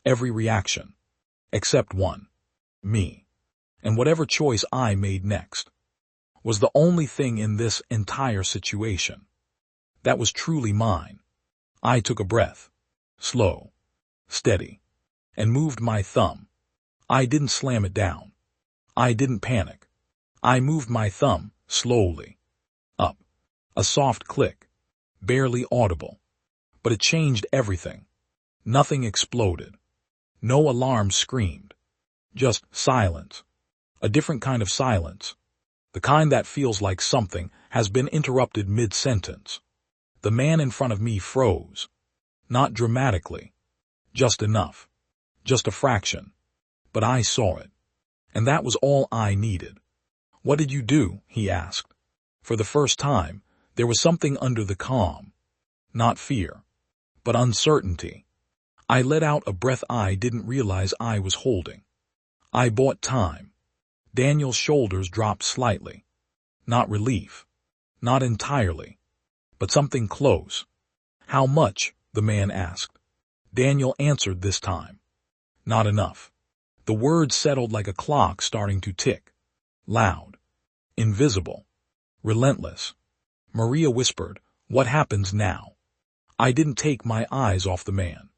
Every reaction. Except one. Me. And whatever choice I made next was the only thing in this entire situation that was truly mine. I took a breath. Slow. Steady. And moved my thumb. I didn't slam it down. I didn't panic. I moved my thumb, slowly. Up. A soft click. Barely audible. But it changed everything. Nothing exploded. No alarm screamed. Just silence. A different kind of silence. The kind that feels like something has been interrupted mid-sentence. The man in front of me froze. Not dramatically. Just enough. Just a fraction. But I saw it. And that was all I needed. What did you do? He asked. For the first time, there was something under the calm. Not fear, but uncertainty. I let out a breath I didn't realize I was holding. I bought time. Daniel's shoulders dropped slightly. Not relief. Not entirely. But something close. How much? The man asked. Daniel answered this time. Not enough. The words settled like a clock starting to tick. Loud. Invisible. Relentless. Maria whispered, "What happens now?" I didn't take my eyes off the man.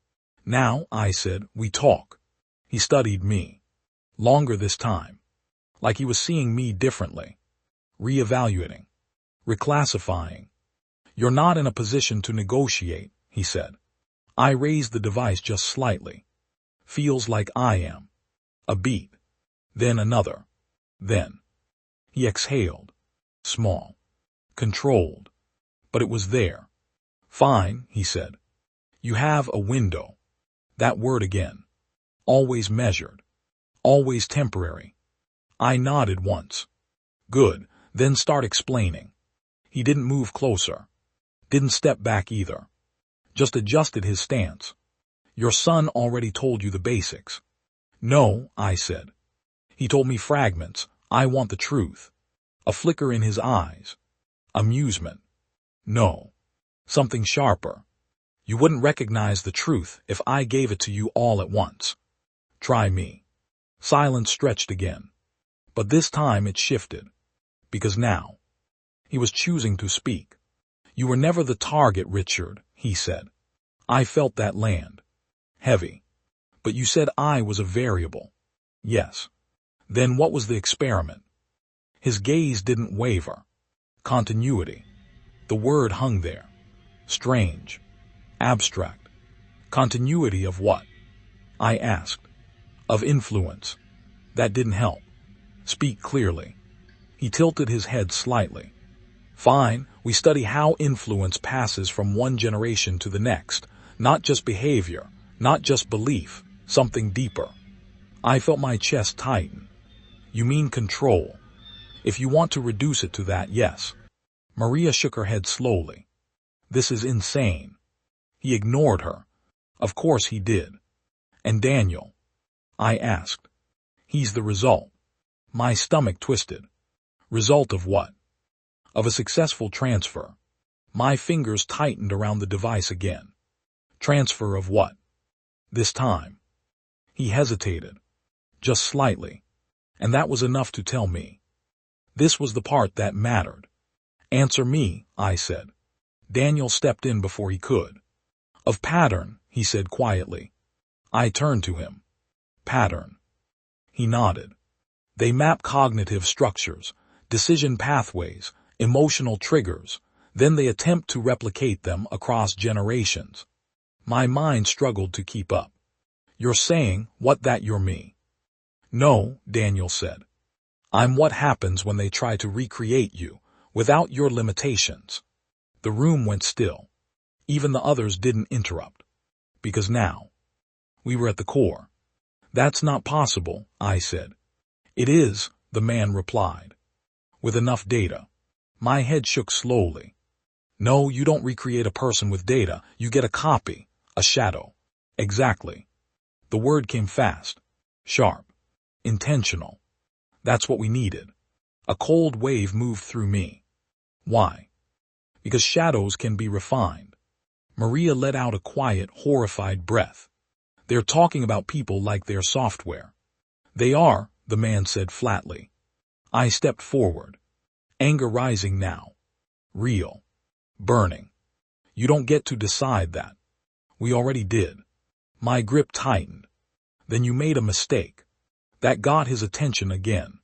Now, I said, we talk. He studied me. Longer this time. Like he was seeing me differently. Reevaluating. Reclassifying. You're not in a position to negotiate, he said. I raised the device just slightly. Feels like I am. A beat. Then another. Then. He exhaled. Small. Controlled. but it was there. Fine, he said. You have a window. That word again. Always measured. Always temporary. I nodded once. Good, then start explaining. He didn't move closer. Didn't step back either. Just adjusted his stance. Your son already told you the basics. No, I said. He told me fragments. I want the truth. A flicker in his eyes. Amusement. No. Something sharper. You wouldn't recognize the truth if I gave it to you all at once. Try me. Silence stretched again. But this time it shifted. Because now, he was choosing to speak. You were never the target, Richard, he said. I felt that land. Heavy. But you said I was a variable. Yes. Then what was the experiment? His gaze didn't waver. Continuity. The word hung there. Strange. Abstract. Continuity of what? I asked. Of influence. That didn't help. Speak clearly. He tilted his head slightly. Fine, we study how influence passes from one generation to the next. Not just behavior, not just belief, something deeper. I felt my chest tighten. You mean control. If you want to reduce it to that, yes. Maria shook her head slowly. This is insane. He ignored her. Of course he did. And Daniel? I asked. He's the result. My stomach twisted. Result of what? Of a successful transfer. My fingers tightened around the device again. Transfer of what? This time. He hesitated. Just slightly. And that was enough to tell me. This was the part that mattered. Answer me, I said. Daniel stepped in before he could. Of pattern, he said quietly. I turned to him. Pattern. He nodded. They map cognitive structures, decision pathways, emotional triggers, then they attempt to replicate them across generations. My mind struggled to keep up. You're saying, what that you're me? No, Daniel said. I'm what happens when they try to recreate you, without your limitations. The room went still. Even the others didn't interrupt. Because now, we were at the core. That's not possible, I said. It is, the man replied. With enough data. My head shook slowly. No, you don't recreate a person with data, you get a copy, a shadow. Exactly. The word came fast, sharp, intentional. That's what we needed. A cold wave moved through me. Why? Because shadows can be refined. Maria let out a quiet, horrified breath. They're talking about people like they're software. They are, the man said flatly. I stepped forward. Anger rising now. Real. Burning. You don't get to decide that. We already did. My grip tightened. Then you made a mistake. That got his attention again.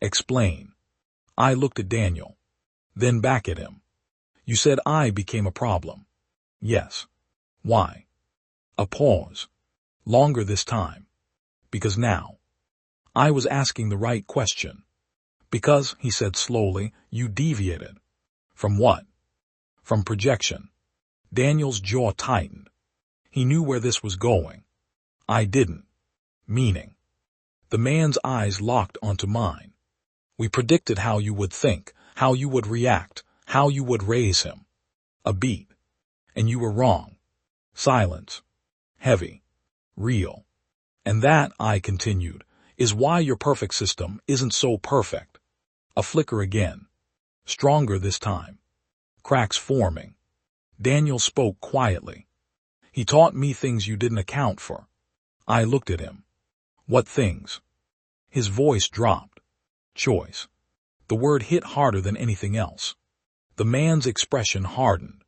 Explain. I looked at Daniel. Then back at him. You said I became a problem. Yes. Why? A pause. Longer this time. Because now. I was asking the right question. Because, he said slowly, you deviated. From what? From projection. Daniel's jaw tightened. He knew where this was going. I didn't. Meaning. The man's eyes locked onto mine. We predicted how you would think, how you would react, how you would raise him. A beat. And you were wrong. Silence. Heavy. Real. And that, I continued, is why your perfect system isn't so perfect. A flicker again. Stronger this time. Cracks forming. Daniel spoke quietly. He taught me things you didn't account for. I looked at him. What things? His voice dropped. Choice. The word hit harder than anything else. The man's expression hardened.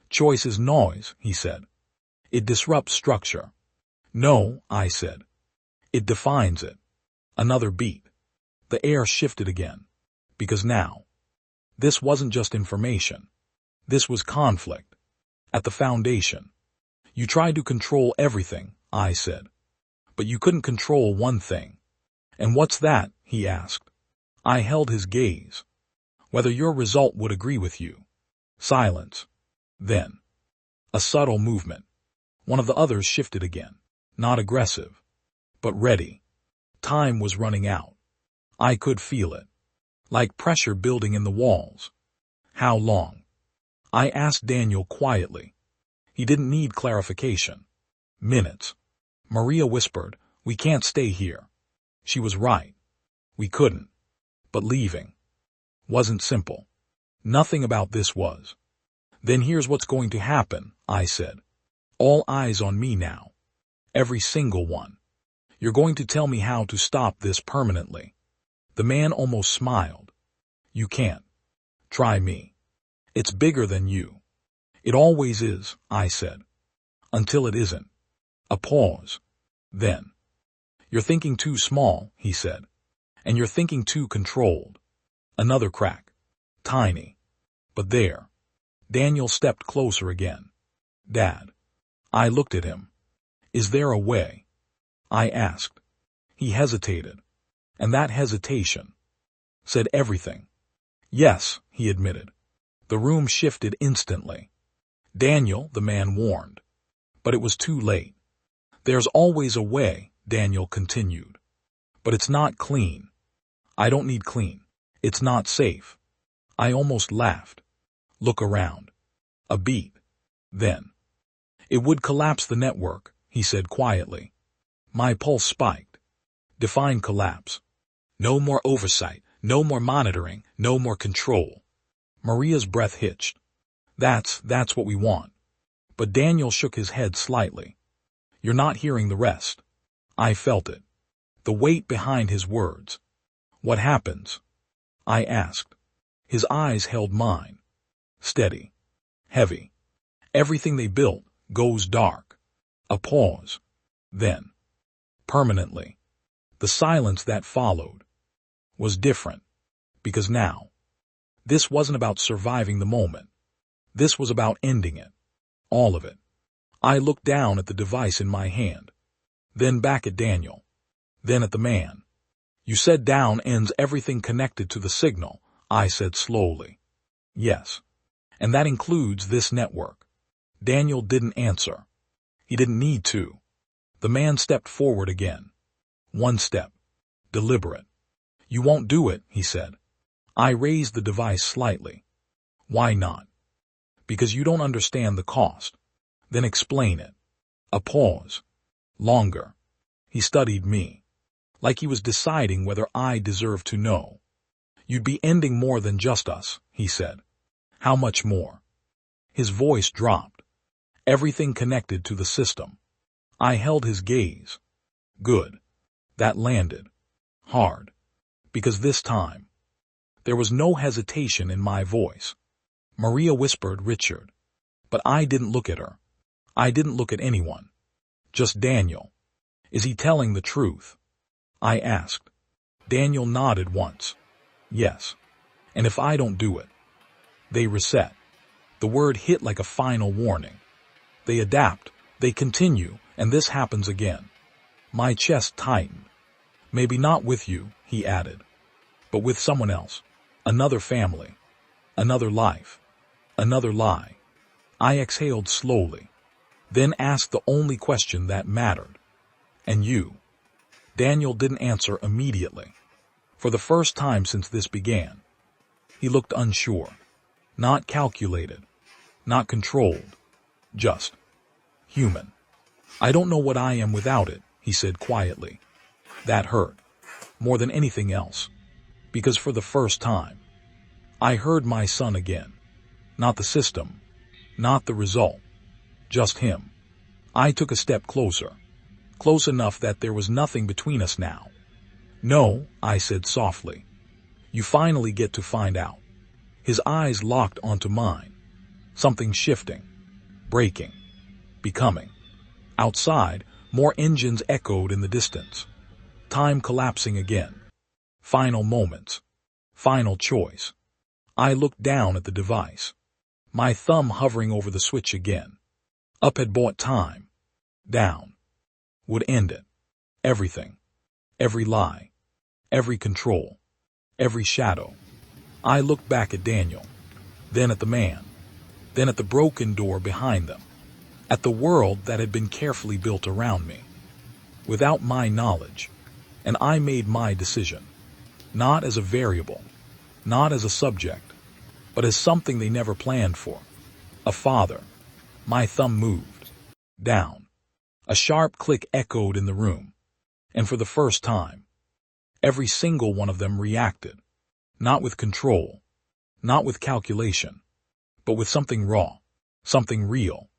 Choice is noise, he said. It disrupts structure. No, I said. It defines it. Another beat. The air shifted again. Because now, this wasn't just information. This was conflict. At the foundation. You tried to control everything, I said. But you couldn't control one thing. And what's that? He asked. I held his gaze. Whether your result would agree with you. Silence. Then, a subtle movement. One of the others shifted again. Not aggressive, but ready. Time was running out. I could feel it. Like pressure building in the walls. How long? I asked Daniel quietly. He didn't need clarification. Minutes. Maria whispered, "We can't stay here." She was right. We couldn't. But leaving wasn't simple. Nothing about this was. "Then here's what's going to happen," I said. "All eyes on me now. Every single one. You're going to tell me how to stop this permanently." The man almost smiled. "You can't. Try me. It's bigger than you." "It always is," I said. "Until it isn't." A pause. Then, "You're thinking too small," he said. "And you're thinking too controlled." Another crack. Tiny. But there. Daniel stepped closer again. "Dad." I looked at him. "Is there a way?" I asked. He hesitated. And that hesitation said everything. "Yes," he admitted. The room shifted instantly. "Daniel," the man warned. But it was too late. "There's always a way," Daniel continued. "But it's not clean." "I don't need clean. It's not safe." I almost laughed. "Look around." A beat. Then, "It would collapse the network," he said quietly. My pulse spiked. Define collapse. No more oversight, no more monitoring, no more control. Maria's breath hitched. That's what we want." But Daniel shook his head slightly. "You're not hearing the rest." I felt it. The weight behind his words. "What happens?" I asked. His eyes held mine. Steady. Heavy. "Everything they built goes dark." A pause. Then, permanently. The silence that followed was different. Because now, this wasn't about surviving the moment. This was about ending it. All of it. I looked down at the device in my hand. Then back at Daniel. Then at the man. "You said down ends everything connected to the signal," I said slowly. "Yes. And that includes this network." Daniel didn't answer. He didn't need to. The man stepped forward again. One step. Deliberate. "You won't do it," he said. I raised the device slightly. "Why not?" "Because you don't understand the cost." "Then explain it." A pause. Longer. He studied me. Like he was deciding whether I deserved to know. "You'd be ending more than just us," he said. "How much more?" His voice dropped. "Everything connected to the system." I held his gaze. Good. That landed. Hard. Because this time, there was no hesitation in my voice. Maria whispered, "Richard." But I didn't look at her. I didn't look at anyone. Just Daniel. "Is he telling the truth?" I asked. Daniel nodded once. "Yes. And if I don't do it?" They reset. The word hit like a final warning. They adapt, they continue, and this happens again. My chest tightened. "Maybe not with you," he added, "but with someone else. Another family. Another life. Another lie." I exhaled slowly, then asked the only question that mattered. "And you?" Daniel didn't answer immediately. For the first time since this began, he looked unsure. Not calculated. Not controlled. Just human. "I don't know what I am without it," he said quietly. That hurt. More than anything else. Because for the first time, I heard my son again. Not the system. Not the result. Just him. I took a step closer. Close enough that there was nothing between us now. "No," I said softly. "You finally get to find out." His eyes locked onto mine. Something shifting. Breaking. Becoming. Outside, more engines echoed in the distance. Time collapsing again. Final moments. Final choice. I looked down at the device. My thumb hovering over the switch again. Up had bought time. Down would end it. Everything. Every lie. Every control. Every shadow. I looked back at Daniel. Then at the man. then at the broken door behind them, at the world that had been carefully built around me, without my knowledge. And I made my decision, not as a variable, not as a subject, but as something they never planned for. A father. My thumb moved. Down. A sharp click echoed in the room. And for the first time, every single one of them reacted, not with control, not with calculation, but with something raw, something real,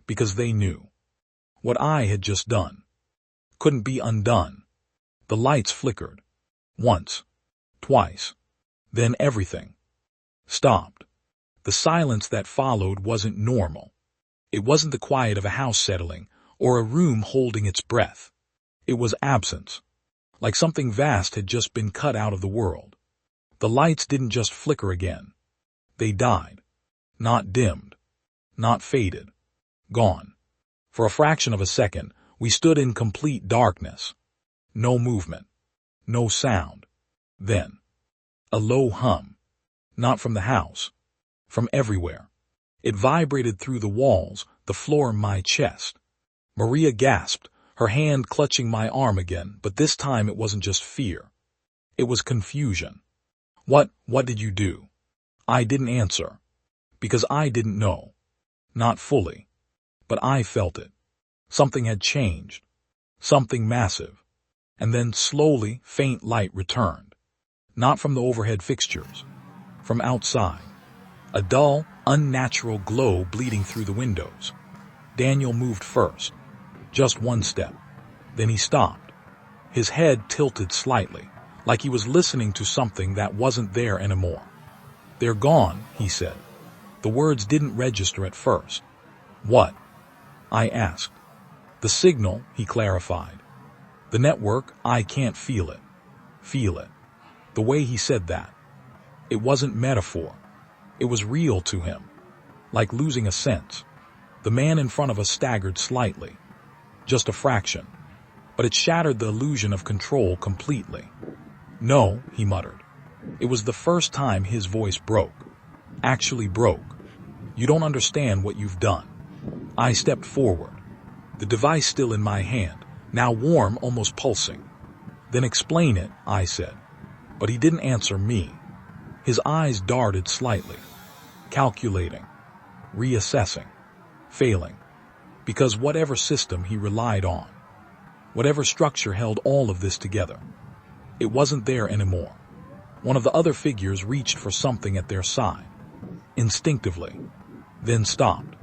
because they knew what I had just done couldn't be undone. The lights flickered. Once. Twice. Then everything stopped. The silence that followed wasn't normal. It wasn't the quiet of a house settling or a room holding its breath. It was absence, like something vast had just been cut out of the world. The lights didn't just flicker again. They died. Not dimmed. Not faded. Gone. For a fraction of a second, we stood in complete darkness. No movement. No sound. Then, a low hum. Not from the house. From everywhere. It vibrated through the walls, the floor, my chest. Maria gasped, her hand clutching my arm again, but this time it wasn't just fear. It was confusion. What did you do? I didn't answer. Because I didn't know. Not fully. But I felt it. Something had changed. Something massive. And then slowly, faint light returned. Not from the overhead fixtures. From outside. A dull, unnatural glow bleeding through the windows. Daniel moved first. Just one step. Then he stopped. His head tilted slightly, like he was listening to something that wasn't there anymore. "They're gone," he said. The words didn't register at first. "What?" I asked. "The signal," he clarified. "The network, I can't feel it." Feel it. The way he said that. It wasn't metaphor. It was real to him. Like losing a sense. The man in front of us staggered slightly. Just a fraction. But it shattered the illusion of control completely. "No," he muttered. It was the first time his voice broke. Actually broke. "You don't understand what you've done." I stepped forward. The device still in my hand, now warm, almost pulsing. "Then explain it," I said. But he didn't answer me. His eyes darted slightly. Calculating. Reassessing. Failing. Because whatever system he relied on, whatever structure held all of this together, it wasn't there anymore. One of the other figures reached for something at their side. Instinctively. Then stopped.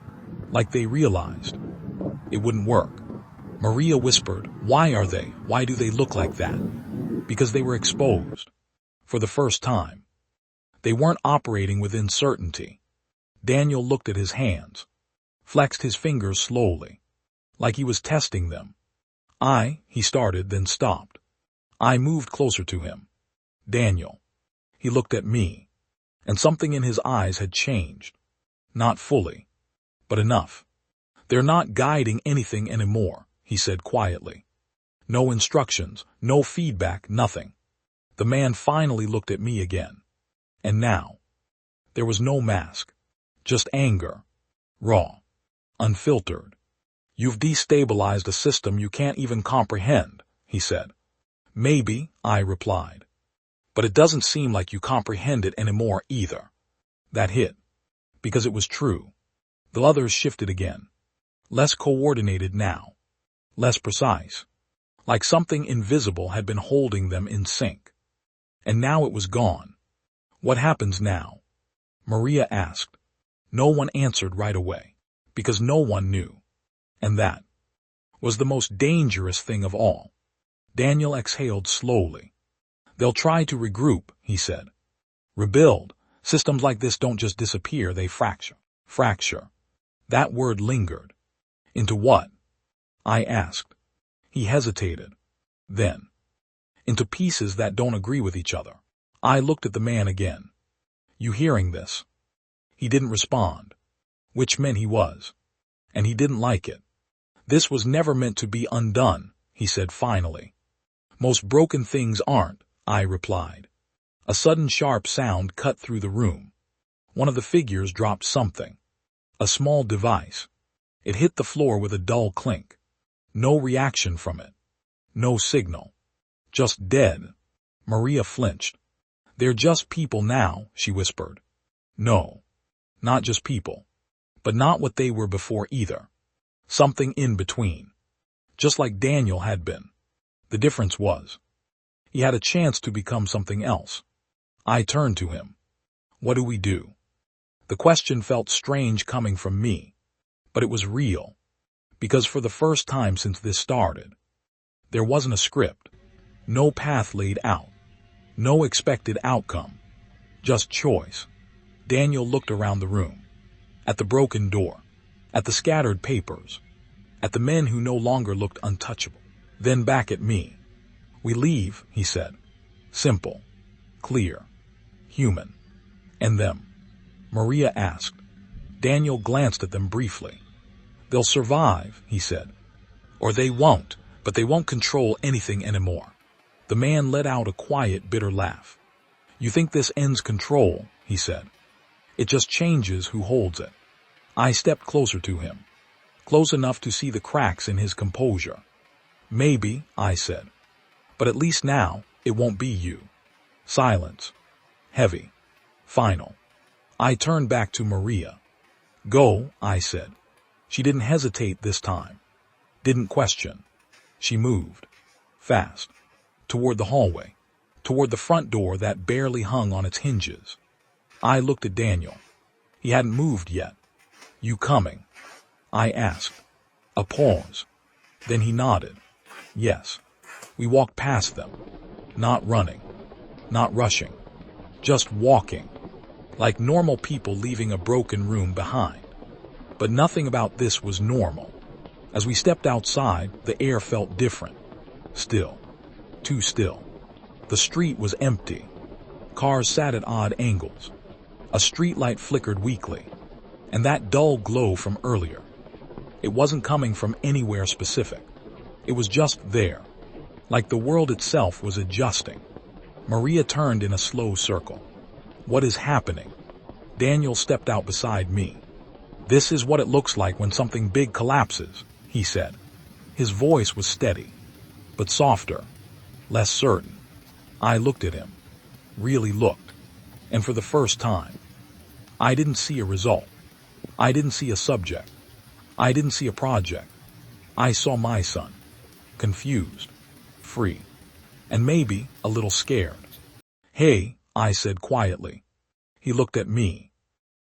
Like they realized it wouldn't work. Maria whispered, "Why are they? Why do they look like that?" Because they were exposed. For the first time. They weren't operating within certainty. Daniel looked at his hands. Flexed his fingers slowly. Like he was testing them. He started, then stopped. I moved closer to him. "Daniel." He looked at me. And something in his eyes had changed. Not fully. But enough. "They're not guiding anything anymore," he said quietly. "No instructions, no feedback, nothing." The man finally looked at me again. And now, there was no mask. Just anger. Raw. Unfiltered. "You've destabilized a system you can't even comprehend," he said. "Maybe," I replied. "But it doesn't seem like you comprehend it anymore either." That hit. Because it was true. The others shifted again. Less coordinated now. Less precise. Like something invisible had been holding them in sync. And now it was gone. "What happens now?" Maria asked. No one answered right away. Because no one knew. And that was the most dangerous thing of all. Daniel exhaled slowly. "They'll try to regroup," he said. "Rebuild. Systems like this don't just disappear, they fracture." Fracture. That word lingered. "Into what?" I asked. He hesitated. Then. "Into pieces that don't agree with each other." I looked at the man again. "You hearing this?" He didn't respond. Which meant he was. And he didn't like it. "This was never meant to be undone," he said finally. "Most broken things aren't," I replied. A sudden sharp sound cut through the room. One of the figures dropped something. A small device. It hit the floor with a dull clink. No reaction from it. No signal. Just dead. Maria flinched. "They're just people now," she whispered. No. Not just people. But not what they were before either. Something in between. Just like Daniel had been. The difference was, he had a chance to become something else. I turned to him. "What do we do?" The question felt strange coming from me, but it was real, because for the first time since this started, there wasn't a script, no path laid out, no expected outcome, just choice. Daniel looked around the room, at the broken door, at the scattered papers, at the men who no longer looked untouchable, then back at me. "We leave," he said. Simple, clear, human. "And them?" Maria asked. Daniel glanced at them briefly. "They'll survive," he said. "Or they won't, but they won't control anything anymore." The man let out a quiet, bitter laugh. "You think this ends control," he said. "It just changes who holds it." I stepped closer to him, close enough to see the cracks in his composure. "Maybe," I said. "But at least now, it won't be you." Silence. Heavy. Final. I turned back to Maria. "Go," I said. She didn't hesitate this time. Didn't question. She moved. Fast. Toward the hallway. Toward the front door that barely hung on its hinges. I looked at Daniel. He hadn't moved yet. "You coming?" I asked. A pause. Then he nodded. Yes. We walked past them. Not running. Not rushing. Just walking. Like normal people leaving a broken room behind. But nothing about this was normal. As we stepped outside, the air felt different. Still. Too still. The street was empty. Cars sat at odd angles. A streetlight flickered weakly. And that dull glow from earlier. It wasn't coming from anywhere specific. It was just there. Like the world itself was adjusting. Maria turned in a slow circle. "What is happening?" Daniel stepped out beside me. "This is what it looks like when something big collapses," he said. His voice was steady, but softer, less certain. I looked at him. Really looked. And for the first time, I didn't see a result. I didn't see a subject. I didn't see a project. I saw my son. Confused. Free. And maybe a little scared. "Hey," I said quietly. He looked at me.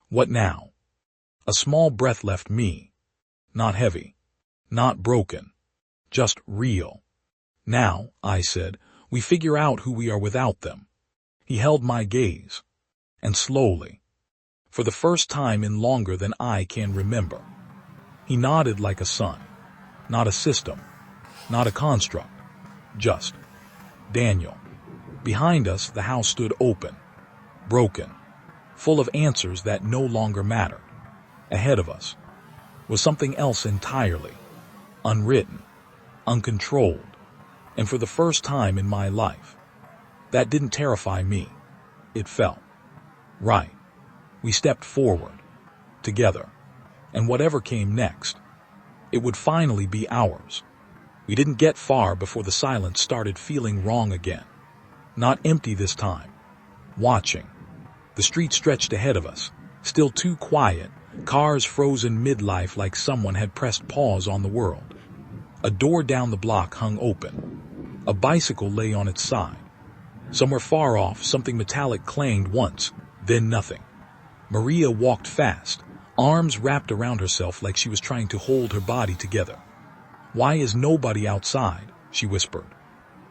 "What now?" A small breath left me. Not heavy. Not broken. Just real. "Now," I said, "we figure out who we are without them." He held my gaze. And slowly. For the first time in longer than I can remember. He nodded like a son. Not a system. Not a construct. Just Daniel. Behind us, the house stood open. Broken. Full of answers that no longer mattered. Ahead of us was something else entirely. Unwritten. Uncontrolled. And for the first time in my life, that didn't terrify me. It felt right. We stepped forward. Together. And whatever came next, it would finally be ours. We didn't get far before the silence started feeling wrong again. Not empty this time. Watching. The street stretched ahead of us, still too quiet, cars frozen midlife like someone had pressed pause on the world. A door down the block hung open. A bicycle lay on its side. Somewhere far off, something metallic clanged once, then nothing. Maria walked fast, arms wrapped around herself like she was trying to hold her body together. "Why is nobody outside?" she whispered.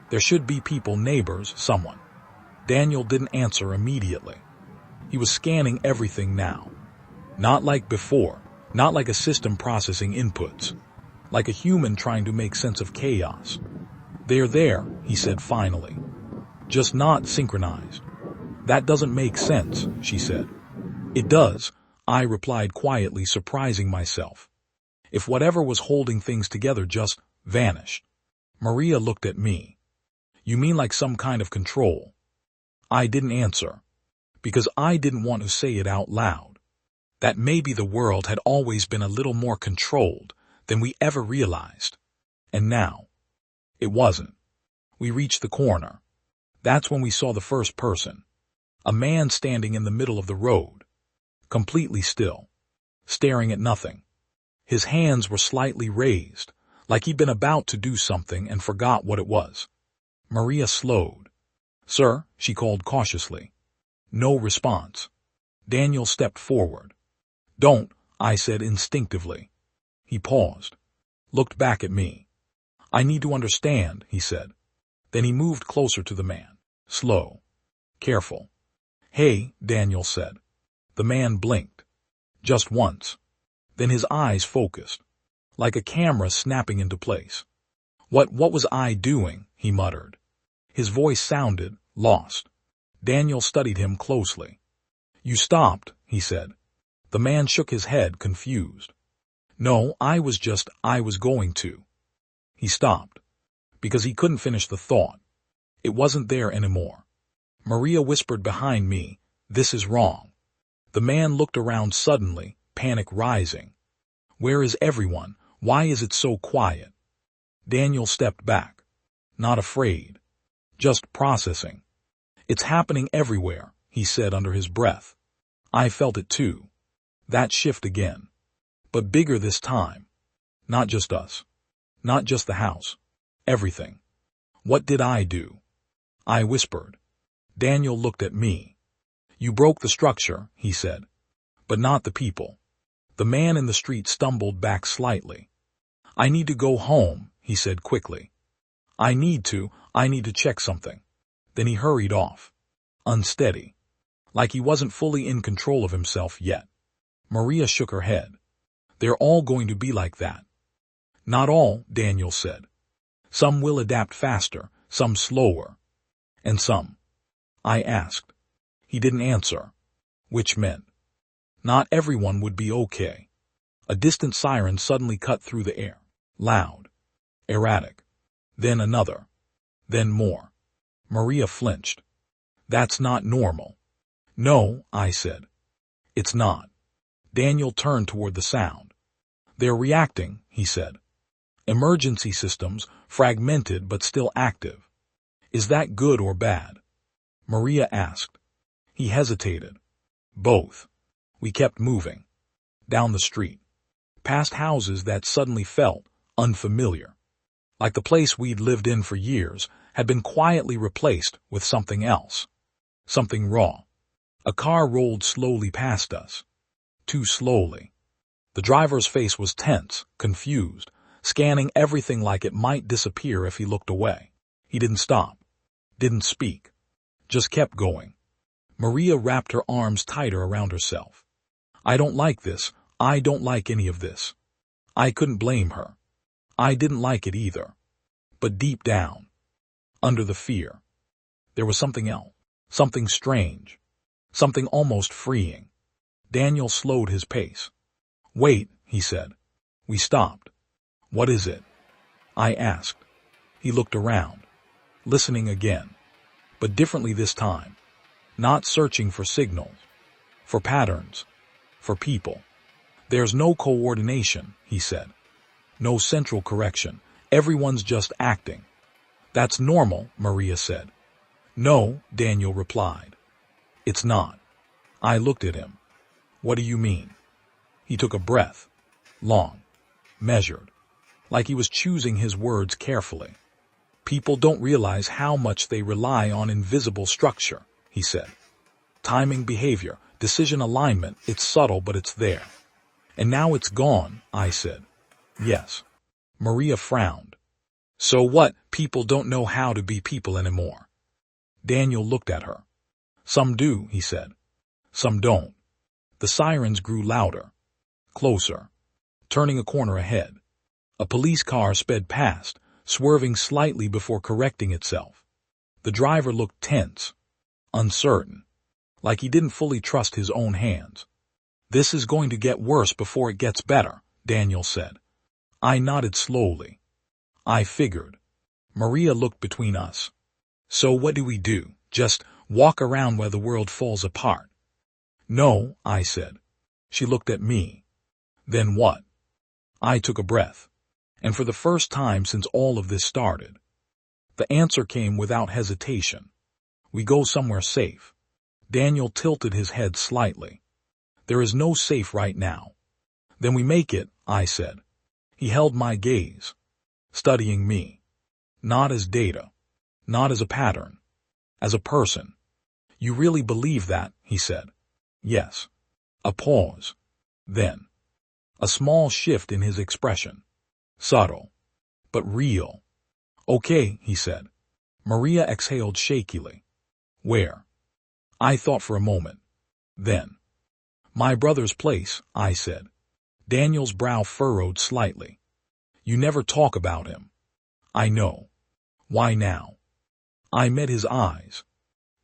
"There should be people, neighbors, someone." Daniel didn't answer immediately. He was scanning everything now. Not like before, not like a system processing inputs. Like a human trying to make sense of chaos. "They're there," he said finally. "Just not synchronized." "That doesn't make sense," she said. "It does," I replied quietly, surprising myself. If whatever was holding things together just vanished. Maria looked at me. "You mean like some kind of control?" I didn't answer, because I didn't want to say it out loud. that maybe the world had always been a little more controlled than we ever realized. And now, it wasn't. We reached the corner. That's when we saw the first person. A man standing in the middle of the road, completely still, staring at nothing. His hands were slightly raised, like he'd been about to do something and forgot what it was. Maria slowed. "Sir," she called cautiously. No response. Daniel stepped forward. "Don't," I said instinctively. He paused, looked back at me. "I need to understand," he said. Then he moved closer to the man. Slow. Careful. "Hey," Daniel said. The man blinked. Just once. Then his eyes focused, like a camera snapping into place. What was I doing?" he muttered. His voice sounded lost. Daniel studied him closely. "You stopped," he said. The man shook his head, confused. "No, I was going to." He stopped, because he couldn't finish the thought. It wasn't there anymore. Maria whispered behind me, "This is wrong." The man looked around suddenly, panic rising. "Where is everyone? Why is it so quiet?" Daniel stepped back. Not afraid. Just processing. "It's happening everywhere," he said under his breath. I felt it too. That shift again. But bigger this time. Not just us. Not just the house. Everything. What did I do? I whispered. Daniel looked at me. "You broke the structure," he said. "But not the people." The man in the street stumbled back slightly. "I need to go home," he said quickly. I need to check something." Then he hurried off. Unsteady. Like he wasn't fully in control of himself yet. Maria shook her head. "They're all going to be like that." "Not all," Daniel said. "Some will adapt faster, some slower. And some." I asked. He didn't answer. Which meant not everyone would be okay. A distant siren suddenly cut through the air. Loud. Erratic. Then another. Then more. Maria flinched. "That's not normal." "No," I said. "It's not." Daniel turned toward the sound. "They're reacting," he said. "Emergency systems, fragmented but still active." "Is that good or bad?" Maria asked. He hesitated. "Both." We kept moving. Down the street. Past houses that suddenly felt unfamiliar. Like the place we'd lived in for years had been quietly replaced with something else. Something raw. A car rolled slowly past us. Too slowly. The driver's face was tense, confused, scanning everything like it might disappear if he looked away. He didn't stop. Didn't speak. Just kept going. Maria wrapped her arms tighter around herself. "I don't like this. I don't like any of this." I couldn't blame her. I didn't like it either. But deep down, under the fear, there was something else. Something strange. Something almost freeing. Daniel slowed his pace. "Wait," he said. We stopped. "What is it?" I asked. He looked around, listening again, but differently this time. Not searching for signals, for patterns, for people. "There's no coordination," he said. "No central correction. Everyone's just acting." "That's normal," Maria said. "No," Daniel replied. "It's not." I looked at him. "What do you mean?" He took a breath. Long. Measured. Like he was choosing his words carefully. "People don't realize how much they rely on invisible structure," he said. "Timing, behavior, decision alignment, it's subtle but it's there." "And now it's gone," I said. "Yes." Maria frowned. "So what? People don't know how to be people anymore." Daniel looked at her. "Some do," he said. "Some don't." The sirens grew louder. Closer. Turning a corner ahead. A police car sped past, swerving slightly before correcting itself. The driver looked tense. Uncertain. Like he didn't fully trust his own hands. "This is going to get worse before it gets better," Daniel said. I nodded slowly. I figured. Maria looked between us. "So what do we do? Just walk around while the world falls apart?" "No," I said. She looked at me. Then what? I took a breath. And for the first time since all of this started, the answer came without hesitation. We go somewhere safe. Daniel tilted his head slightly. There is no safe right now. Then we make it, I said. He held my gaze, studying me. Not as data, not as a pattern, as a person. You really believe that, he said. Yes. A pause. Then, a small shift in his expression. Subtle, but real. Okay, he said. Maria exhaled shakily. Where? I thought for a moment. Then, my brother's place, I said. Daniel's brow furrowed slightly. You never talk about him. I know. Why now? I met his eyes.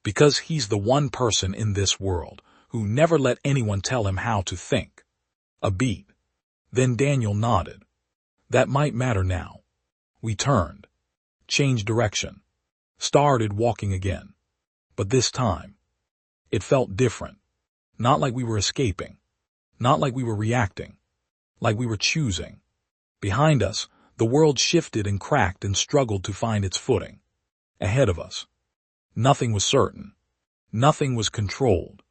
Because he's the one person in this world who never let anyone tell him how to think. A beat. Then Daniel nodded. That might matter now. We turned, changed direction, started walking again. But this time, it felt different. Not like we were escaping, not like we were reacting, like we were choosing. Behind us, the world shifted and cracked and struggled to find its footing. Ahead of us, nothing was certain, nothing was controlled,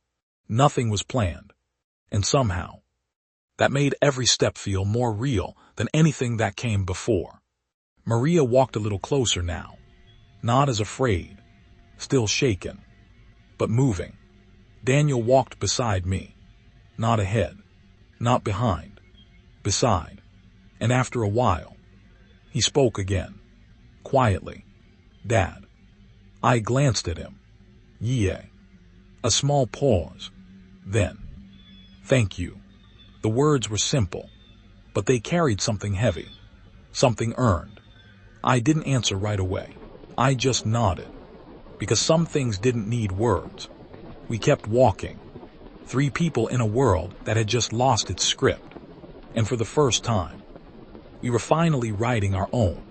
nothing was planned. And somehow, that made every step feel more real than anything that came before. Maria walked a little closer now, not as afraid, still shaken, but moving. Daniel walked beside me, not ahead, not behind, beside. And after a while, he spoke again, quietly. Dad. I glanced at him. Yeah. A small pause. Then, thank you. The words were simple, but they carried something heavy, something earned. I didn't answer right away. I just nodded, because some things didn't need words. We kept walking, 3 people in a world that had just lost its script. And for the first time, we were finally writing our own.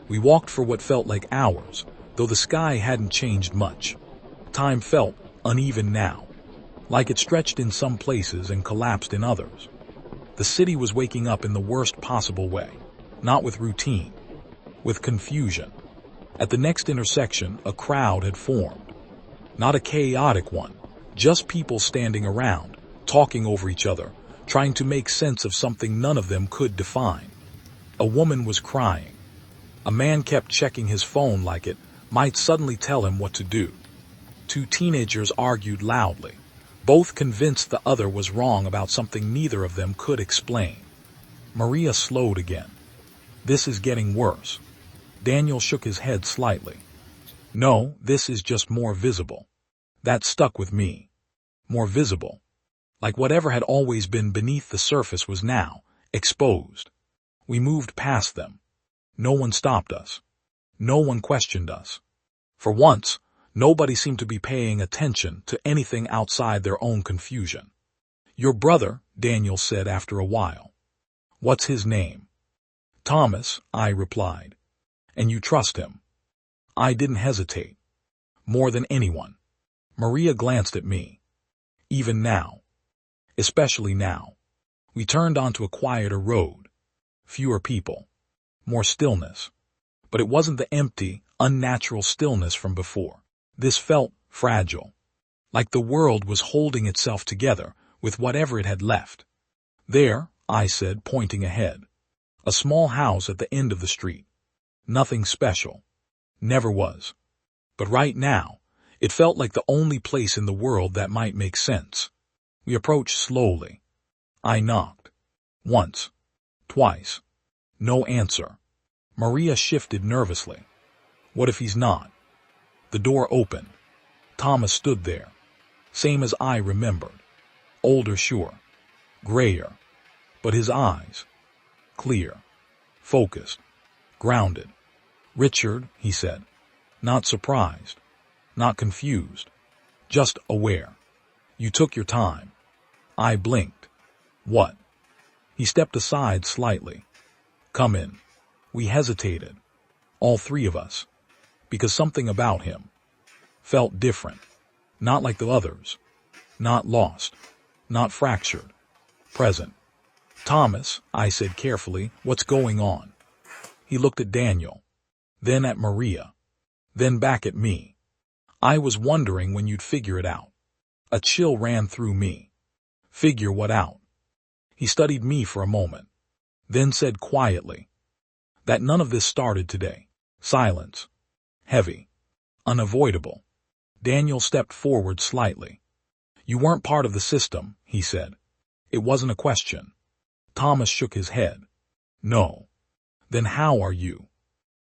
We walked for what felt like hours, though the sky hadn't changed much. Time felt uneven now, like it stretched in some places and collapsed in others. The city was waking up in the worst possible way, not with routine, with confusion. At the next intersection, a crowd had formed. Not a chaotic one, just people standing around, talking over each other, trying to make sense of something none of them could define. A woman was crying. A man kept checking his phone like it might suddenly tell him what to do. 2 teenagers argued loudly, both convinced the other was wrong about something neither of them could explain. Maria slowed again. This is getting worse. Daniel shook his head slightly. No, this is just more visible. That stuck with me. More visible. Like whatever had always been beneath the surface was now exposed. We moved past them. No one stopped us. No one questioned us. For once, nobody seemed to be paying attention to anything outside their own confusion. Your brother, Daniel said after a while. What's his name? Thomas, I replied. And you trust him? I didn't hesitate. More than anyone. Maria glanced at me. Even now. Especially now. We turned onto a quieter road. Fewer people. More stillness. But it wasn't the empty, unnatural stillness from before. This felt fragile. Like the world was holding itself together with whatever it had left. There, I said, pointing ahead. A small house at the end of the street. Nothing special. Never was. But right now, it felt like the only place in the world that might make sense. We approached slowly. I knocked. Once. Twice. No answer. Maria shifted nervously. What if he's not? The door opened. Thomas stood there. Same as I remembered. Older, sure. Grayer. But his eyes. Clear. Focused. Grounded. Richard, he said. Not surprised. Not confused. Just aware. You took your time. I blinked. What? He stepped aside slightly. Come in. We hesitated. All 3 of us. Because something about him felt different. Not like the others. Not lost. Not fractured. Present. Thomas, I said carefully, what's going on? He looked at Daniel, then at Maria, then back at me. I was wondering when you'd figure it out. A chill ran through me. Figure what out? He studied me for a moment, then said quietly, that none of this started today. Silence. Heavy. Unavoidable. Daniel stepped forward slightly. You weren't part of the system, he said. It wasn't a question. Thomas shook his head. No. Then how are you?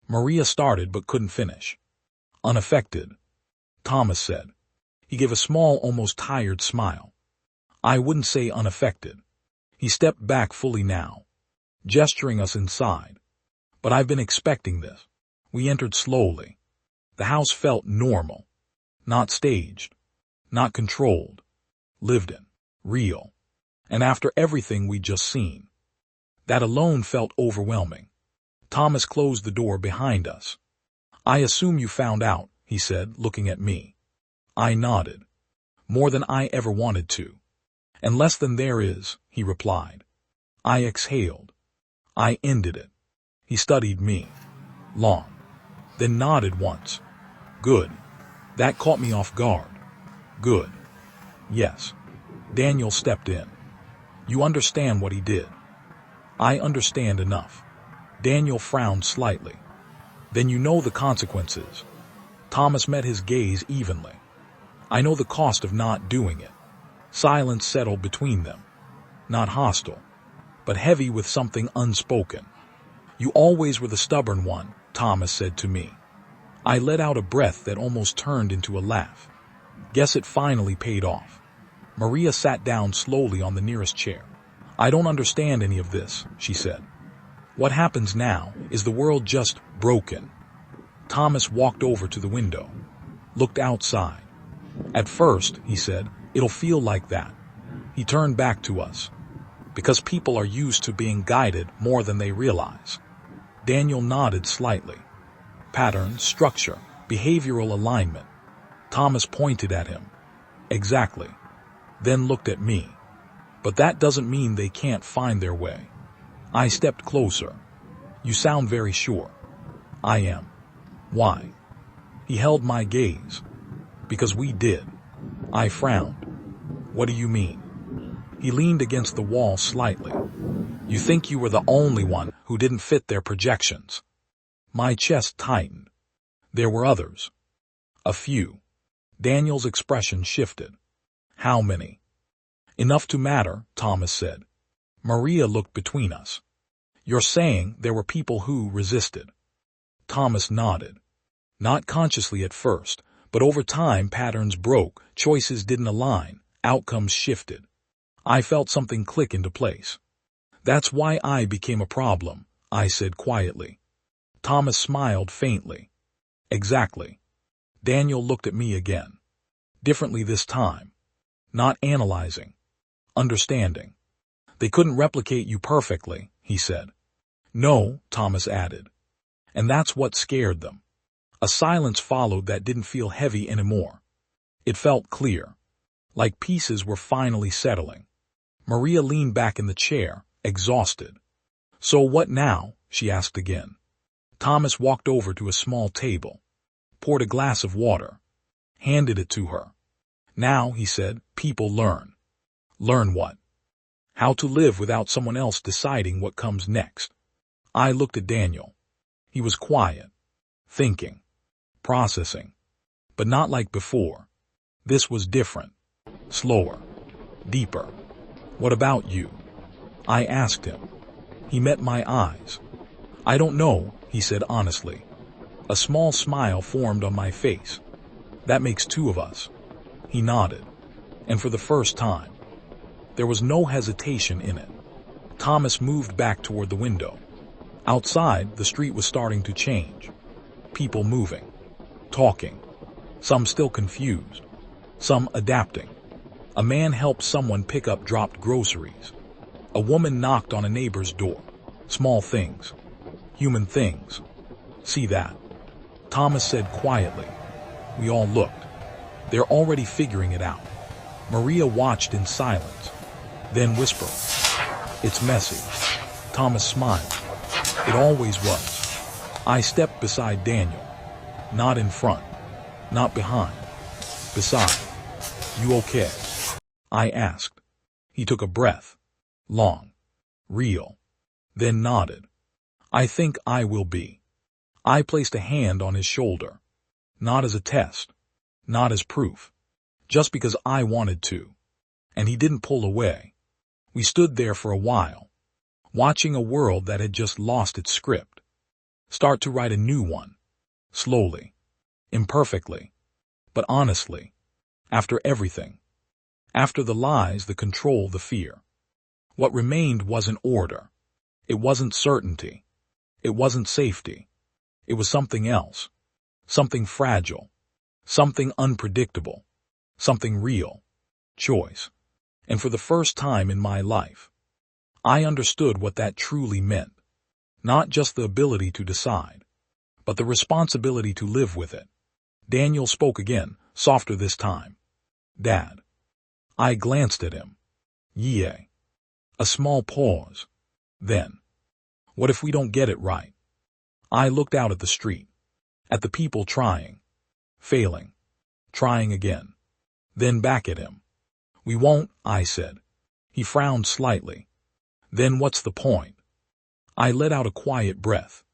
Maria started but couldn't finish. Unaffected, Thomas said. He gave a small, almost tired smile. I wouldn't say unaffected. He stepped back fully now, gesturing us inside. But I've been expecting this. We entered slowly. The house felt normal. Not staged. Not controlled. Lived in. Real. And after everything we'd just seen, that alone felt overwhelming. Thomas closed the door behind us. I assume you found out, he said, looking at me. I nodded. More than I ever wanted to. And less than there is, he replied. I exhaled. I ended it. He studied me. Long. Then nodded once. Good. That caught me off guard. Good. Yes. Daniel stepped in. You understand what he did. I understand enough. Daniel frowned slightly. Then you know the consequences. Thomas met his gaze evenly. I know the cost of not doing it. Silence settled between them. Not hostile, but heavy with something unspoken. You always were the stubborn one, Thomas said to me. I let out a breath that almost turned into a laugh. Guess it finally paid off. Maria sat down slowly on the nearest chair. I don't understand any of this, she said. What happens now is the world just broken. Thomas walked over to the window, looked outside. At first, he said, it'll feel like that. He turned back to us. Because people are used to being guided more than they realize. Daniel nodded slightly. Pattern, structure, behavioral alignment. Thomas pointed at him. Exactly. Then looked at me. But that doesn't mean they can't find their way. I stepped closer. You sound very sure. I am. Why? He held my gaze. Because we did. I frowned. What do you mean? He leaned against the wall slightly. You think you were the only one who didn't fit their projections. My chest tightened. There were others. A few. Daniel's expression shifted. How many? Enough to matter, Thomas said. Maria looked between us. You're saying there were people who resisted. Thomas nodded. Not consciously at first, but over time patterns broke, choices didn't align, outcomes shifted. I felt something click into place. That's why I became a problem, I said quietly. Thomas smiled faintly. Exactly. Daniel looked at me again. Differently this time. Not analyzing. Understanding. They couldn't replicate you perfectly, he said. No, Thomas added. And that's what scared them. A silence followed that didn't feel heavy anymore. It felt clear. Like pieces were finally settling. Maria leaned back in the chair, exhausted. So what now? She asked again. Thomas walked over to a small table, poured a glass of water, handed it to her. Now, he said, people learn. Learn what? How to live without someone else deciding what comes next. I looked at Daniel. He was quiet, thinking, processing, but not like before. This was different, slower, deeper. What about you? I asked him. He met my eyes. I don't know, he said honestly. A small smile formed on my face. That makes two of us. He nodded. And for the first time, there was no hesitation in it. Thomas moved back toward the window. Outside, the street was starting to change. People moving, talking, some still confused, some adapting. A man helped someone pick up dropped groceries. A woman knocked on a neighbor's door. Small things. Human things. See that? Thomas said quietly. We all looked. They're already figuring it out. Maria watched in silence, then whispered. It's messy. Thomas smiled. It always was. I stepped beside Daniel. Not in front. Not behind. Beside. You okay? I asked. He took a breath. Long. Real. Then nodded. I think I will be. I placed a hand on his shoulder. Not as a test. Not as proof. Just because I wanted to. And he didn't pull away. We stood there for a while, watching a world that had just lost its script start to write a new one, slowly, imperfectly, but honestly, after everything, after the lies, the control, the fear. What remained wasn't order. It wasn't certainty. It wasn't safety. It was something else, something fragile, something unpredictable, something real, choice. And for the first time in my life, I understood what that truly meant. Not just the ability to decide, but the responsibility to live with it. Daniel spoke again, softer this time. Dad. I glanced at him. Yeah. A small pause. Then, what if we don't get it right? I looked out at the street, at the people trying, failing, trying again, then back at him. We won't, I said. He frowned slightly. Then what's the point? I let out a quiet breath.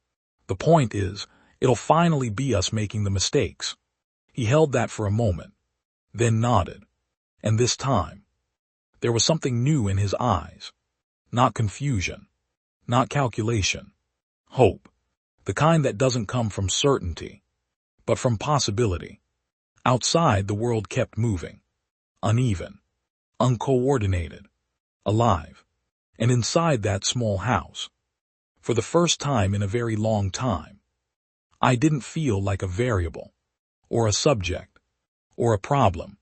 The point is, it'll finally be us making the mistakes. He held that for a moment, then nodded. And this time, there was something new in his eyes. Not confusion, not calculation. Hope, the kind that doesn't come from certainty, but from possibility. Outside, the world kept moving, uneven, uncoordinated, alive. And inside that small house, for the first time in a very long time, I didn't feel like a variable, or a subject, or a problem.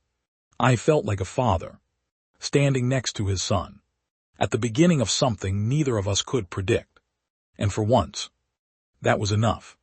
I felt like a father, standing next to his son, at the beginning of something neither of us could predict. And for once, that was enough.